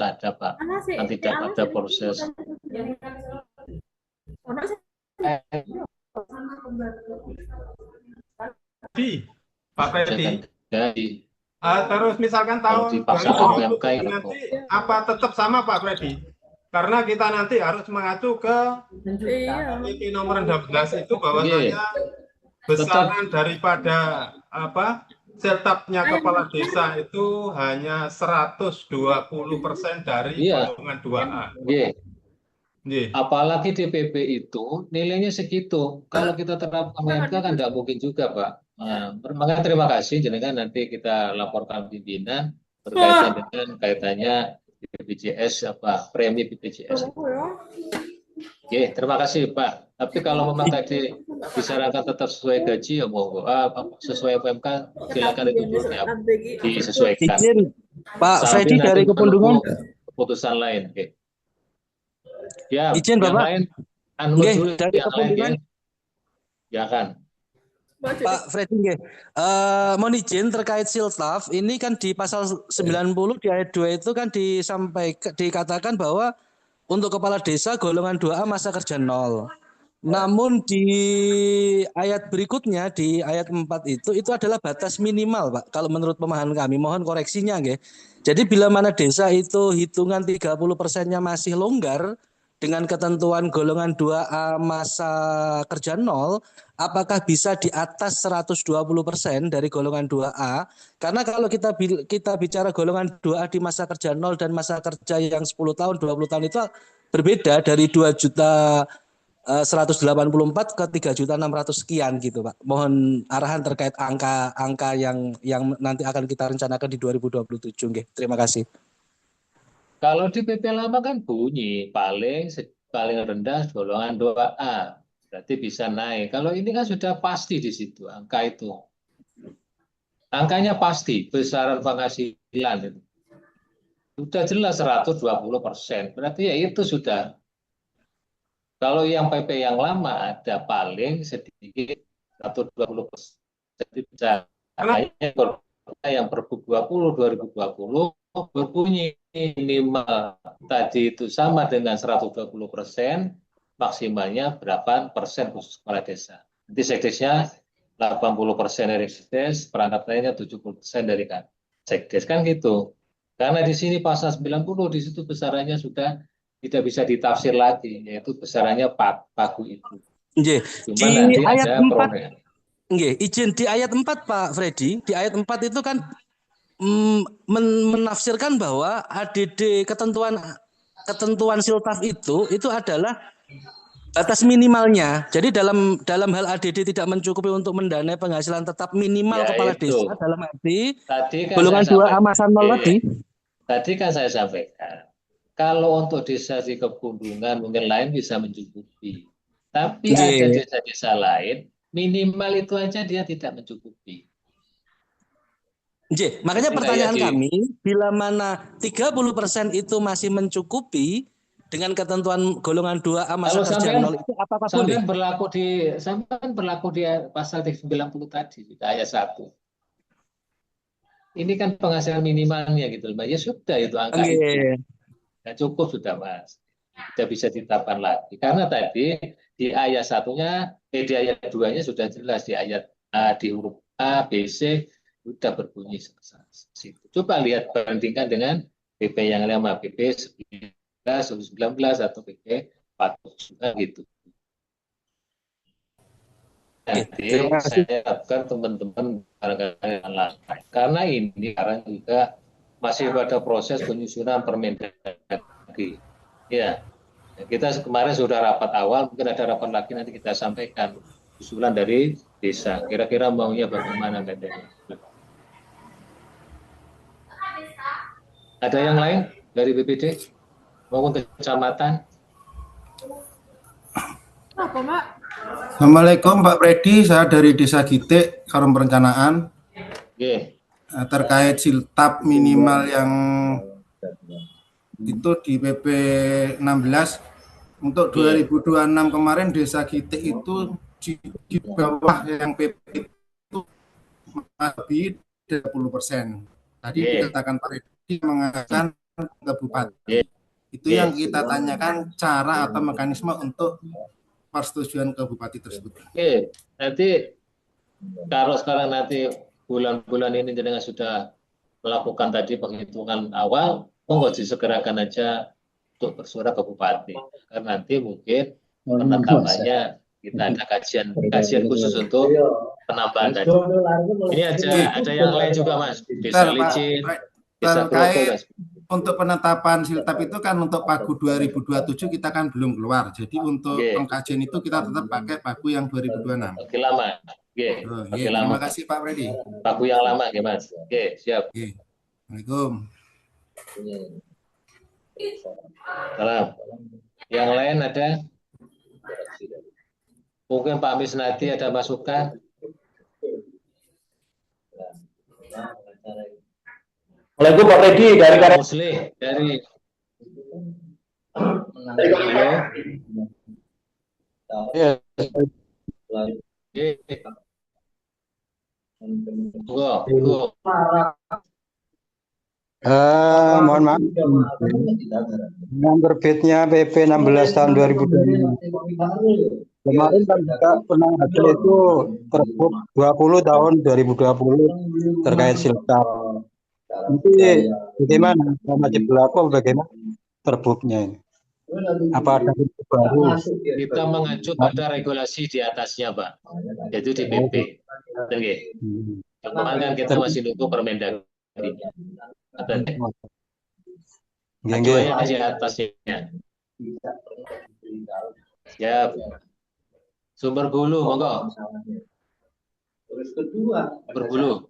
ada Pak. Kan tidak ada proses. Pak Freddy. Jadi, terus misalkan tahun 2027 nanti apa tetap sama Pak Freddy? Karena kita nanti harus mengacu ke PP nomor 16 itu bahwasanya besaran daripada setapnya kepala desa itu hanya 120% dari golongan 2A. Apalagi DPP itu nilainya segitu. Kalau kita terapkan UMK kan tidak mungkin juga Pak. Makanya terima kasih, jadi nanti kita laporkan pimpinan berkaitan dengan kaitannya BPJS premi BPJS. Oke, terima kasih Pak. Tapi kalau memang tadi disarankan tetap sesuai gaji ya monggo. Sesuai UMK silakan itu dulu ya disesuaikan. Izin Pak Freddy dari Kepundungan. Keputusan lain. Oke. Ya, izin Bapak. Lain, dari Kepundungan. Ya kan. Pak Freddy, mohon izin terkait siltaf, ini kan di pasal 90 di ayat 2 itu kan dikatakan bahwa untuk kepala desa golongan 2A masa kerja 0. Namun di ayat berikutnya di ayat 4 itu adalah batas minimal Pak. Kalau menurut pemahaman kami, mohon koreksinya nggih. Jadi bila mana desa itu hitungan 30%-nya masih longgar dengan ketentuan golongan 2A masa kerja 0, apakah bisa di atas 120% dari golongan 2A? Karena kalau kita bicara golongan 2A di masa kerja 0 dan masa kerja yang 10 tahun, 20 tahun itu berbeda dari 2.184 ke 3.600 sekian gitu Pak. Mohon arahan terkait angka yang nanti akan kita rencanakan di 2027 nggih. Terima kasih. Kalau di PP lama kan bunyi paling rendah golongan 2A. Berarti bisa naik. Kalau ini kan sudah pasti di situ angka itu. Angkanya pasti besaran penghasilan itu. Sudah jelas 120%. Berarti ya itu sudah. Kalau yang PP yang lama ada paling sedikit 120%. Jadi bisa yang Pergub 20 2020 berbunyi minimal tadi itu sama dengan 120%, maksimalnya berapa persen khusus kepala desa. Nanti sekdesnya 80% dari sekdes, perangkat lainnya 70% dari sekdes kan gitu. Karena di sini pasal 90 di situ besarannya sudah tidak bisa ditafsir lagi, yaitu besarannya pagu itu. Cuma di ayat 4, izin di ayat 4 Pak Freddy, di ayat 4 itu kan menafsirkan bahwa ADD ketentuan siltaf itu adalah batas minimalnya. Jadi dalam hal ADD tidak mencukupi untuk mendanai penghasilan tetap minimal kepala desa dalam arti golongan 2A masa 0 tadi. Tadi kan saya sampaikan, kalau untuk desa di Kepundungan mungkin lain bisa mencukupi. Tapi ada desa-desa lain minimal itu aja dia tidak mencukupi. Makanya pertanyaan kami, bila mana 30% itu masih mencukupi dengan ketentuan golongan 2A masa kerja 0 itu apakah boleh? Sampai berlaku di pasal 90 tadi, ayat 1. Ini kan penghasilan minimalnya gitu, Mbak. Ya sudah itu angka itu. Nah, cukup sudah, Mas. Tidak bisa ditetapkan lagi. Karena tadi di ayat 1-nya, di ayat 2-nya sudah jelas di ayat di huruf A, B, C sudah berbunyi situ. Coba lihat bandingkan dengan PP yang lama, PP 19 atau PP 40 gitu. Nanti saya harapkan teman-teman karena ini sekarang juga masih pada proses penyusunan Permendagri. Ya, kita kemarin sudah rapat awal, mungkin ada rapat lagi nanti kita sampaikan usulan dari desa. Kira-kira maunya bagaimana, Mbak? Ada yang lain dari BPD maupun kecamatan? Apa, Pak? Assalamualaikum Pak Freddy, saya dari Desa Gitik, Karum Perencanaan. Oke. Terkait siltap minimal yang itu di PP 16 untuk 2026 kemarin Desa Gitik itu di bawah yang PP itu lebih 30%. Tadi dikatakan Pak Freddy mengatakan ke Bupati. Itu yang kita tanyakan cara atau mekanisme untuk persetujuan ke Bupati tersebut. Oke, nanti kalau sekarang nanti bulan-bulan ini jenengan sudah melakukan tadi penghitungan awal, monggo disegerakan aja untuk bersuara ke Bupati. Karena nanti mungkin penetapannya kita ada kajian khusus untuk penambahan tadi. Ini ada yang lain juga, Mas. Desa Licin, Desa Grogol. Untuk penetapan siltap itu kan untuk Pagu 2027 kita kan belum keluar. Jadi untuk pengkajian itu kita tetap pakai Pagu yang 2026. Oke, lama. Oke. Terima kasih Pak Freddy. Pagu yang lama, ya Mas. Oke, siap. Assalamualaikum. Salam. Yang lain ada? Mungkin Pak Misnadi ada masukan? Assalamualaikum Pak Freddy dari Karang. Musli dari Mohon maaf. Yang terbitnya PP 16 tahun 2025. Kemarin kan kita pernah hasil itu terbit 20 tahun 2020 terkait siltap. Nanti bagaimana? Masih berlaku bagaimana terbuknya ini? Apa ada baru? Kita mengacu pada regulasi di atasnya, Pak. Yaitu di PP. Oke. Cuman kan kita masih nunggu Permendagri. Acuannya masih atasnya. Siap. Sumber bulu, monggo. Berbulu.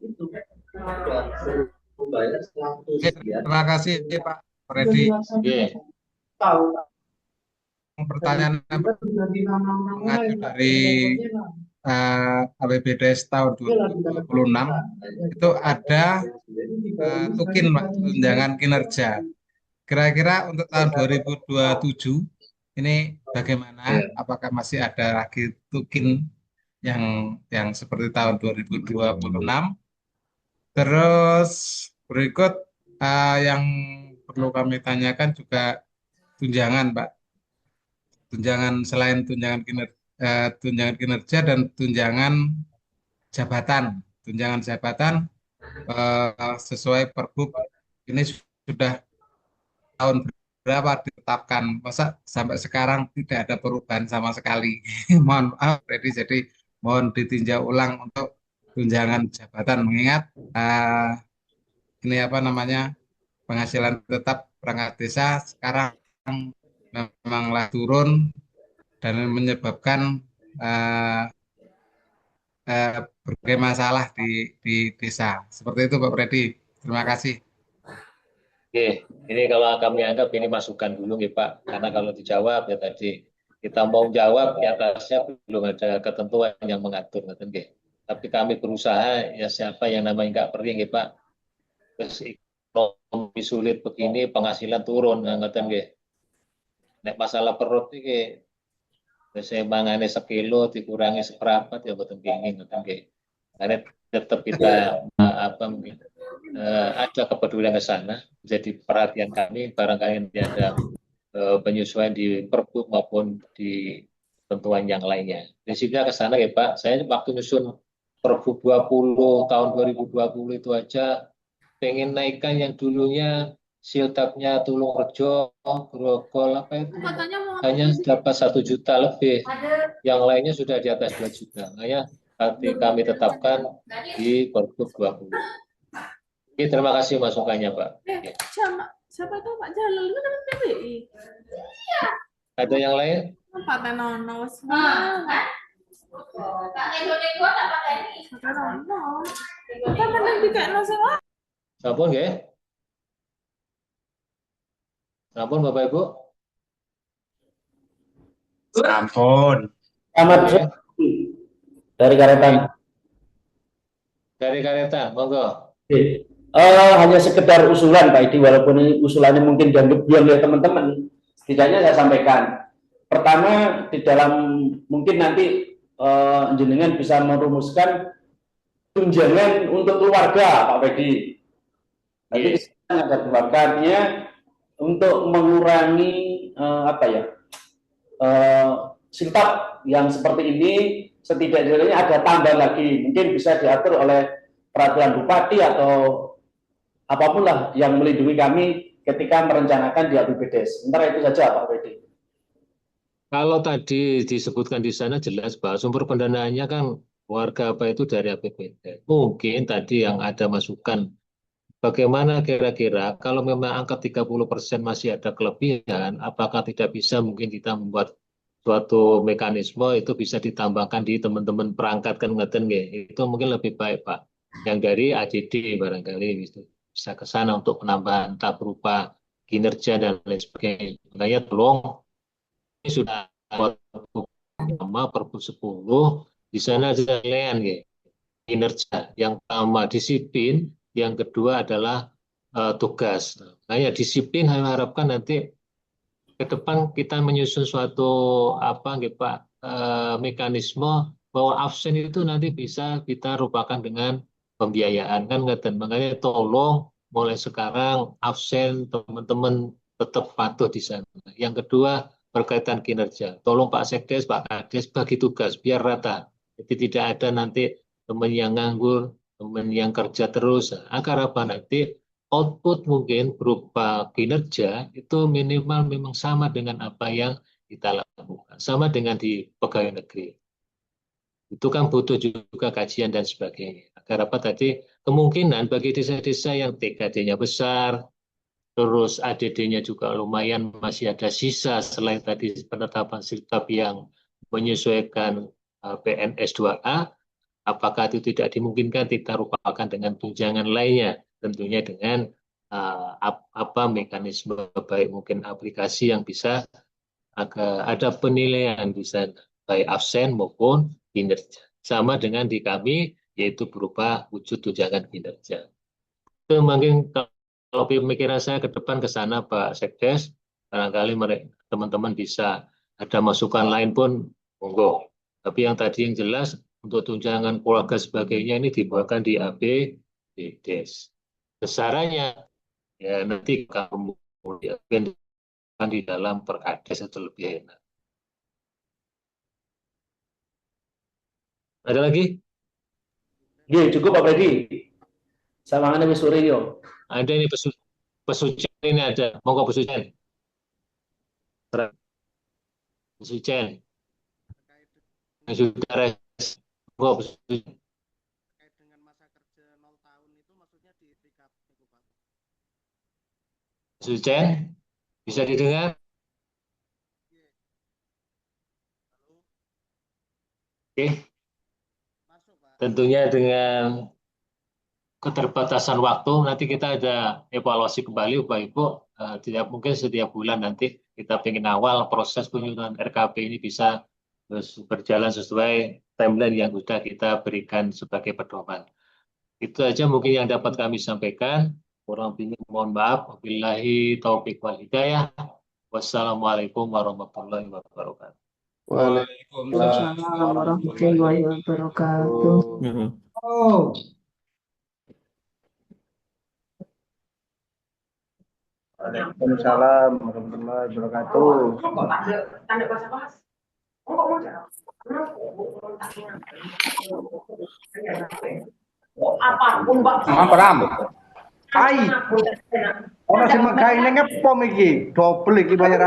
Terima kasih Pak Freddy. Pertanyaan mengacu dari APBDes tahun 2026 itu ada tukin Pak, tunjangan kinerja. Kira-kira untuk tahun 2027 ini bagaimana? Apakah masih ada lagi tukin yang seperti tahun 2026? Terus berikut yang perlu kami tanyakan juga tunjangan, Pak. Tunjangan selain tunjangan kinerja dan tunjangan jabatan. Tunjangan jabatan sesuai Pergub ini sudah tahun berapa ditetapkan. Masa sampai sekarang tidak ada perubahan sama sekali. Mohon maaf, jadi mohon ditinjau ulang untuk tunjangan jabatan, mengingat ini apa namanya, penghasilan tetap perangkat desa sekarang memanglah turun dan menyebabkan berbagai masalah di desa. Seperti itu Pak Freddy. Terima kasih. Oke, ini kalau kami anggap ini masukan dulu ya Pak, karena kalau dijawab ya tadi kita mau jawab di atasnya belum ada ketentuan yang mengatur, tapi kami berusaha ya siapa yang namanya nggak perih ya Pak, terus ekonomi sulit begini penghasilan turun, ngeten nggih. Nek masalah perut iki saya mangane sekilo dikurangi seperempat ya mboten kenging ngeten nggih. Karena tetap kita ada kepedulian ke sana, jadi perhatian kami barangkali nanti ada penyesuaian di Pergub maupun di ketentuan yang lainnya. Prinsipnya ke sana ya Pak, saya waktu nyusun Pergub 20 tahun 2020 itu aja pengen naikkan yang dulunya siltapnya Tulungrejo, Grogol apa itu hanya dapat 1 juta lebih, yang lainnya sudah di atas 2 juta. Makanya kami tetapkan di Pergub 20. Oke, terima kasih masukannya Pak. Siapa tahu Pak Jalil itu kan PBI. Ada yang lain? Pak Tenono semua. Pak Nego tak pakai ini. Pak Tenono. Kita menang di kayak nasi. Sampun nggih? Ampun Bapak Ibu. Ampun. Selamat Oke. sore dari Karetan. Dari Karetan, monggo. Oke. Hanya sekedar usulan Pak Edi, walaupun ini usulannya mungkin dianggap buang oleh teman-teman, setidaknya saya sampaikan. Pertama, di dalam mungkin nanti jenengan bisa merumuskan tunjangan untuk keluarga Pak Pedi. Nanti Yes. ada keluarganya untuk mengurangi siltap yang seperti ini, setidaknya ada tambah lagi, mungkin bisa diatur oleh peraturan bupati atau apapun lah yang melindungi kami ketika merencanakan di APBDes. Sementara itu saja Pak Pedi. Kalau tadi disebutkan di sana jelas bahwa sumber pendanaannya kan warga apa itu dari APBD. Mungkin tadi yang ada masukan bagaimana kira-kira kalau memang angka 30% masih ada kelebihan, apakah tidak bisa mungkin kita membuat suatu mekanisme itu bisa ditambahkan di teman-teman perangkat kan ngeten nggih. Itu mungkin lebih baik Pak. Yang dari AJD barangkali bisa ke sana untuk penambahan entah berupa kinerja dan lain sebagainya. Makanya tolong ini sudah nama Perpu 10 di sana ada penilaian ya, kinerja. Yang pertama disiplin, yang kedua adalah tugas. Nah, disiplin harapkan nanti ke depan kita menyusun suatu mekanisme bahwa absen itu nanti bisa kita rupakan dengan pembiayaan kan ngeten. Makanya tolong mulai sekarang absen teman-teman tetap patuh di sana. Yang kedua berkaitan kinerja. Tolong Pak Sekdes, Pak Kades bagi tugas biar rata. Jadi tidak ada nanti teman yang nganggur, teman yang kerja terus. Agar apa nanti output mungkin berupa kinerja itu minimal memang sama dengan apa yang kita lakukan. Sama dengan di pegawai negeri. Itu kan butuh juga kajian dan sebagainya. Agar apa tadi kemungkinan bagi desa-desa yang TKD-nya besar, terus ADD-nya juga lumayan masih ada sisa selain tadi penetapan siltap yang menyesuaikan PNS 2A, apakah itu tidak dimungkinkan kita rupakan dengan tunjangan lainnya, tentunya dengan mekanisme baik mungkin aplikasi yang bisa ada penilaian bisa baik absen maupun kinerja. Sama dengan di kami yaitu berupa wujud tunjangan kinerja. Itu mungkin kalau pemikiran saya ke depan ke sana Pak Sekdes, barangkali teman-teman bisa ada masukan lain pun monggo. Tapi yang tadi yang jelas untuk tunjangan keluarga sebagainya ini dibuatkan di APBDes. Besarannya ya nanti kemudian di dalam Perkades itu lebih enak. Ada lagi? Iya, cukup Pak Pedi. Sama dengan Mas Suryo. Ada ini pesucen ini ada. Monggo pesucen. Pesucen. Yang sudah res. Monggo pesucen. Terkait dengan masa kerja 0 tahun itu maksudnya di recap itu Pak. Pesucen bisa didengar? Oke. Tentunya dengan keterbatasan waktu nanti kita ada evaluasi kembali Bapak Ibu, tidak mungkin setiap bulan nanti kita ingin awal proses penyusunan RKP ini bisa berjalan sesuai timeline yang sudah kita berikan sebagai pedoman. Itu aja mungkin yang dapat kami sampaikan. Kurang lebihnya mohon maaf. Wabillahi taufiq wal hidayah. Wassalamualaikum warahmatullahi wabarakatuh. Waalaikumsalam warahmatullahi wabarakatuh. Waalaikumsalam warahmatullahi wabarakatuh. Apapun Mbak. Paham. Ai. Ora sing megawe ning ngepom iki, double iki bayaran.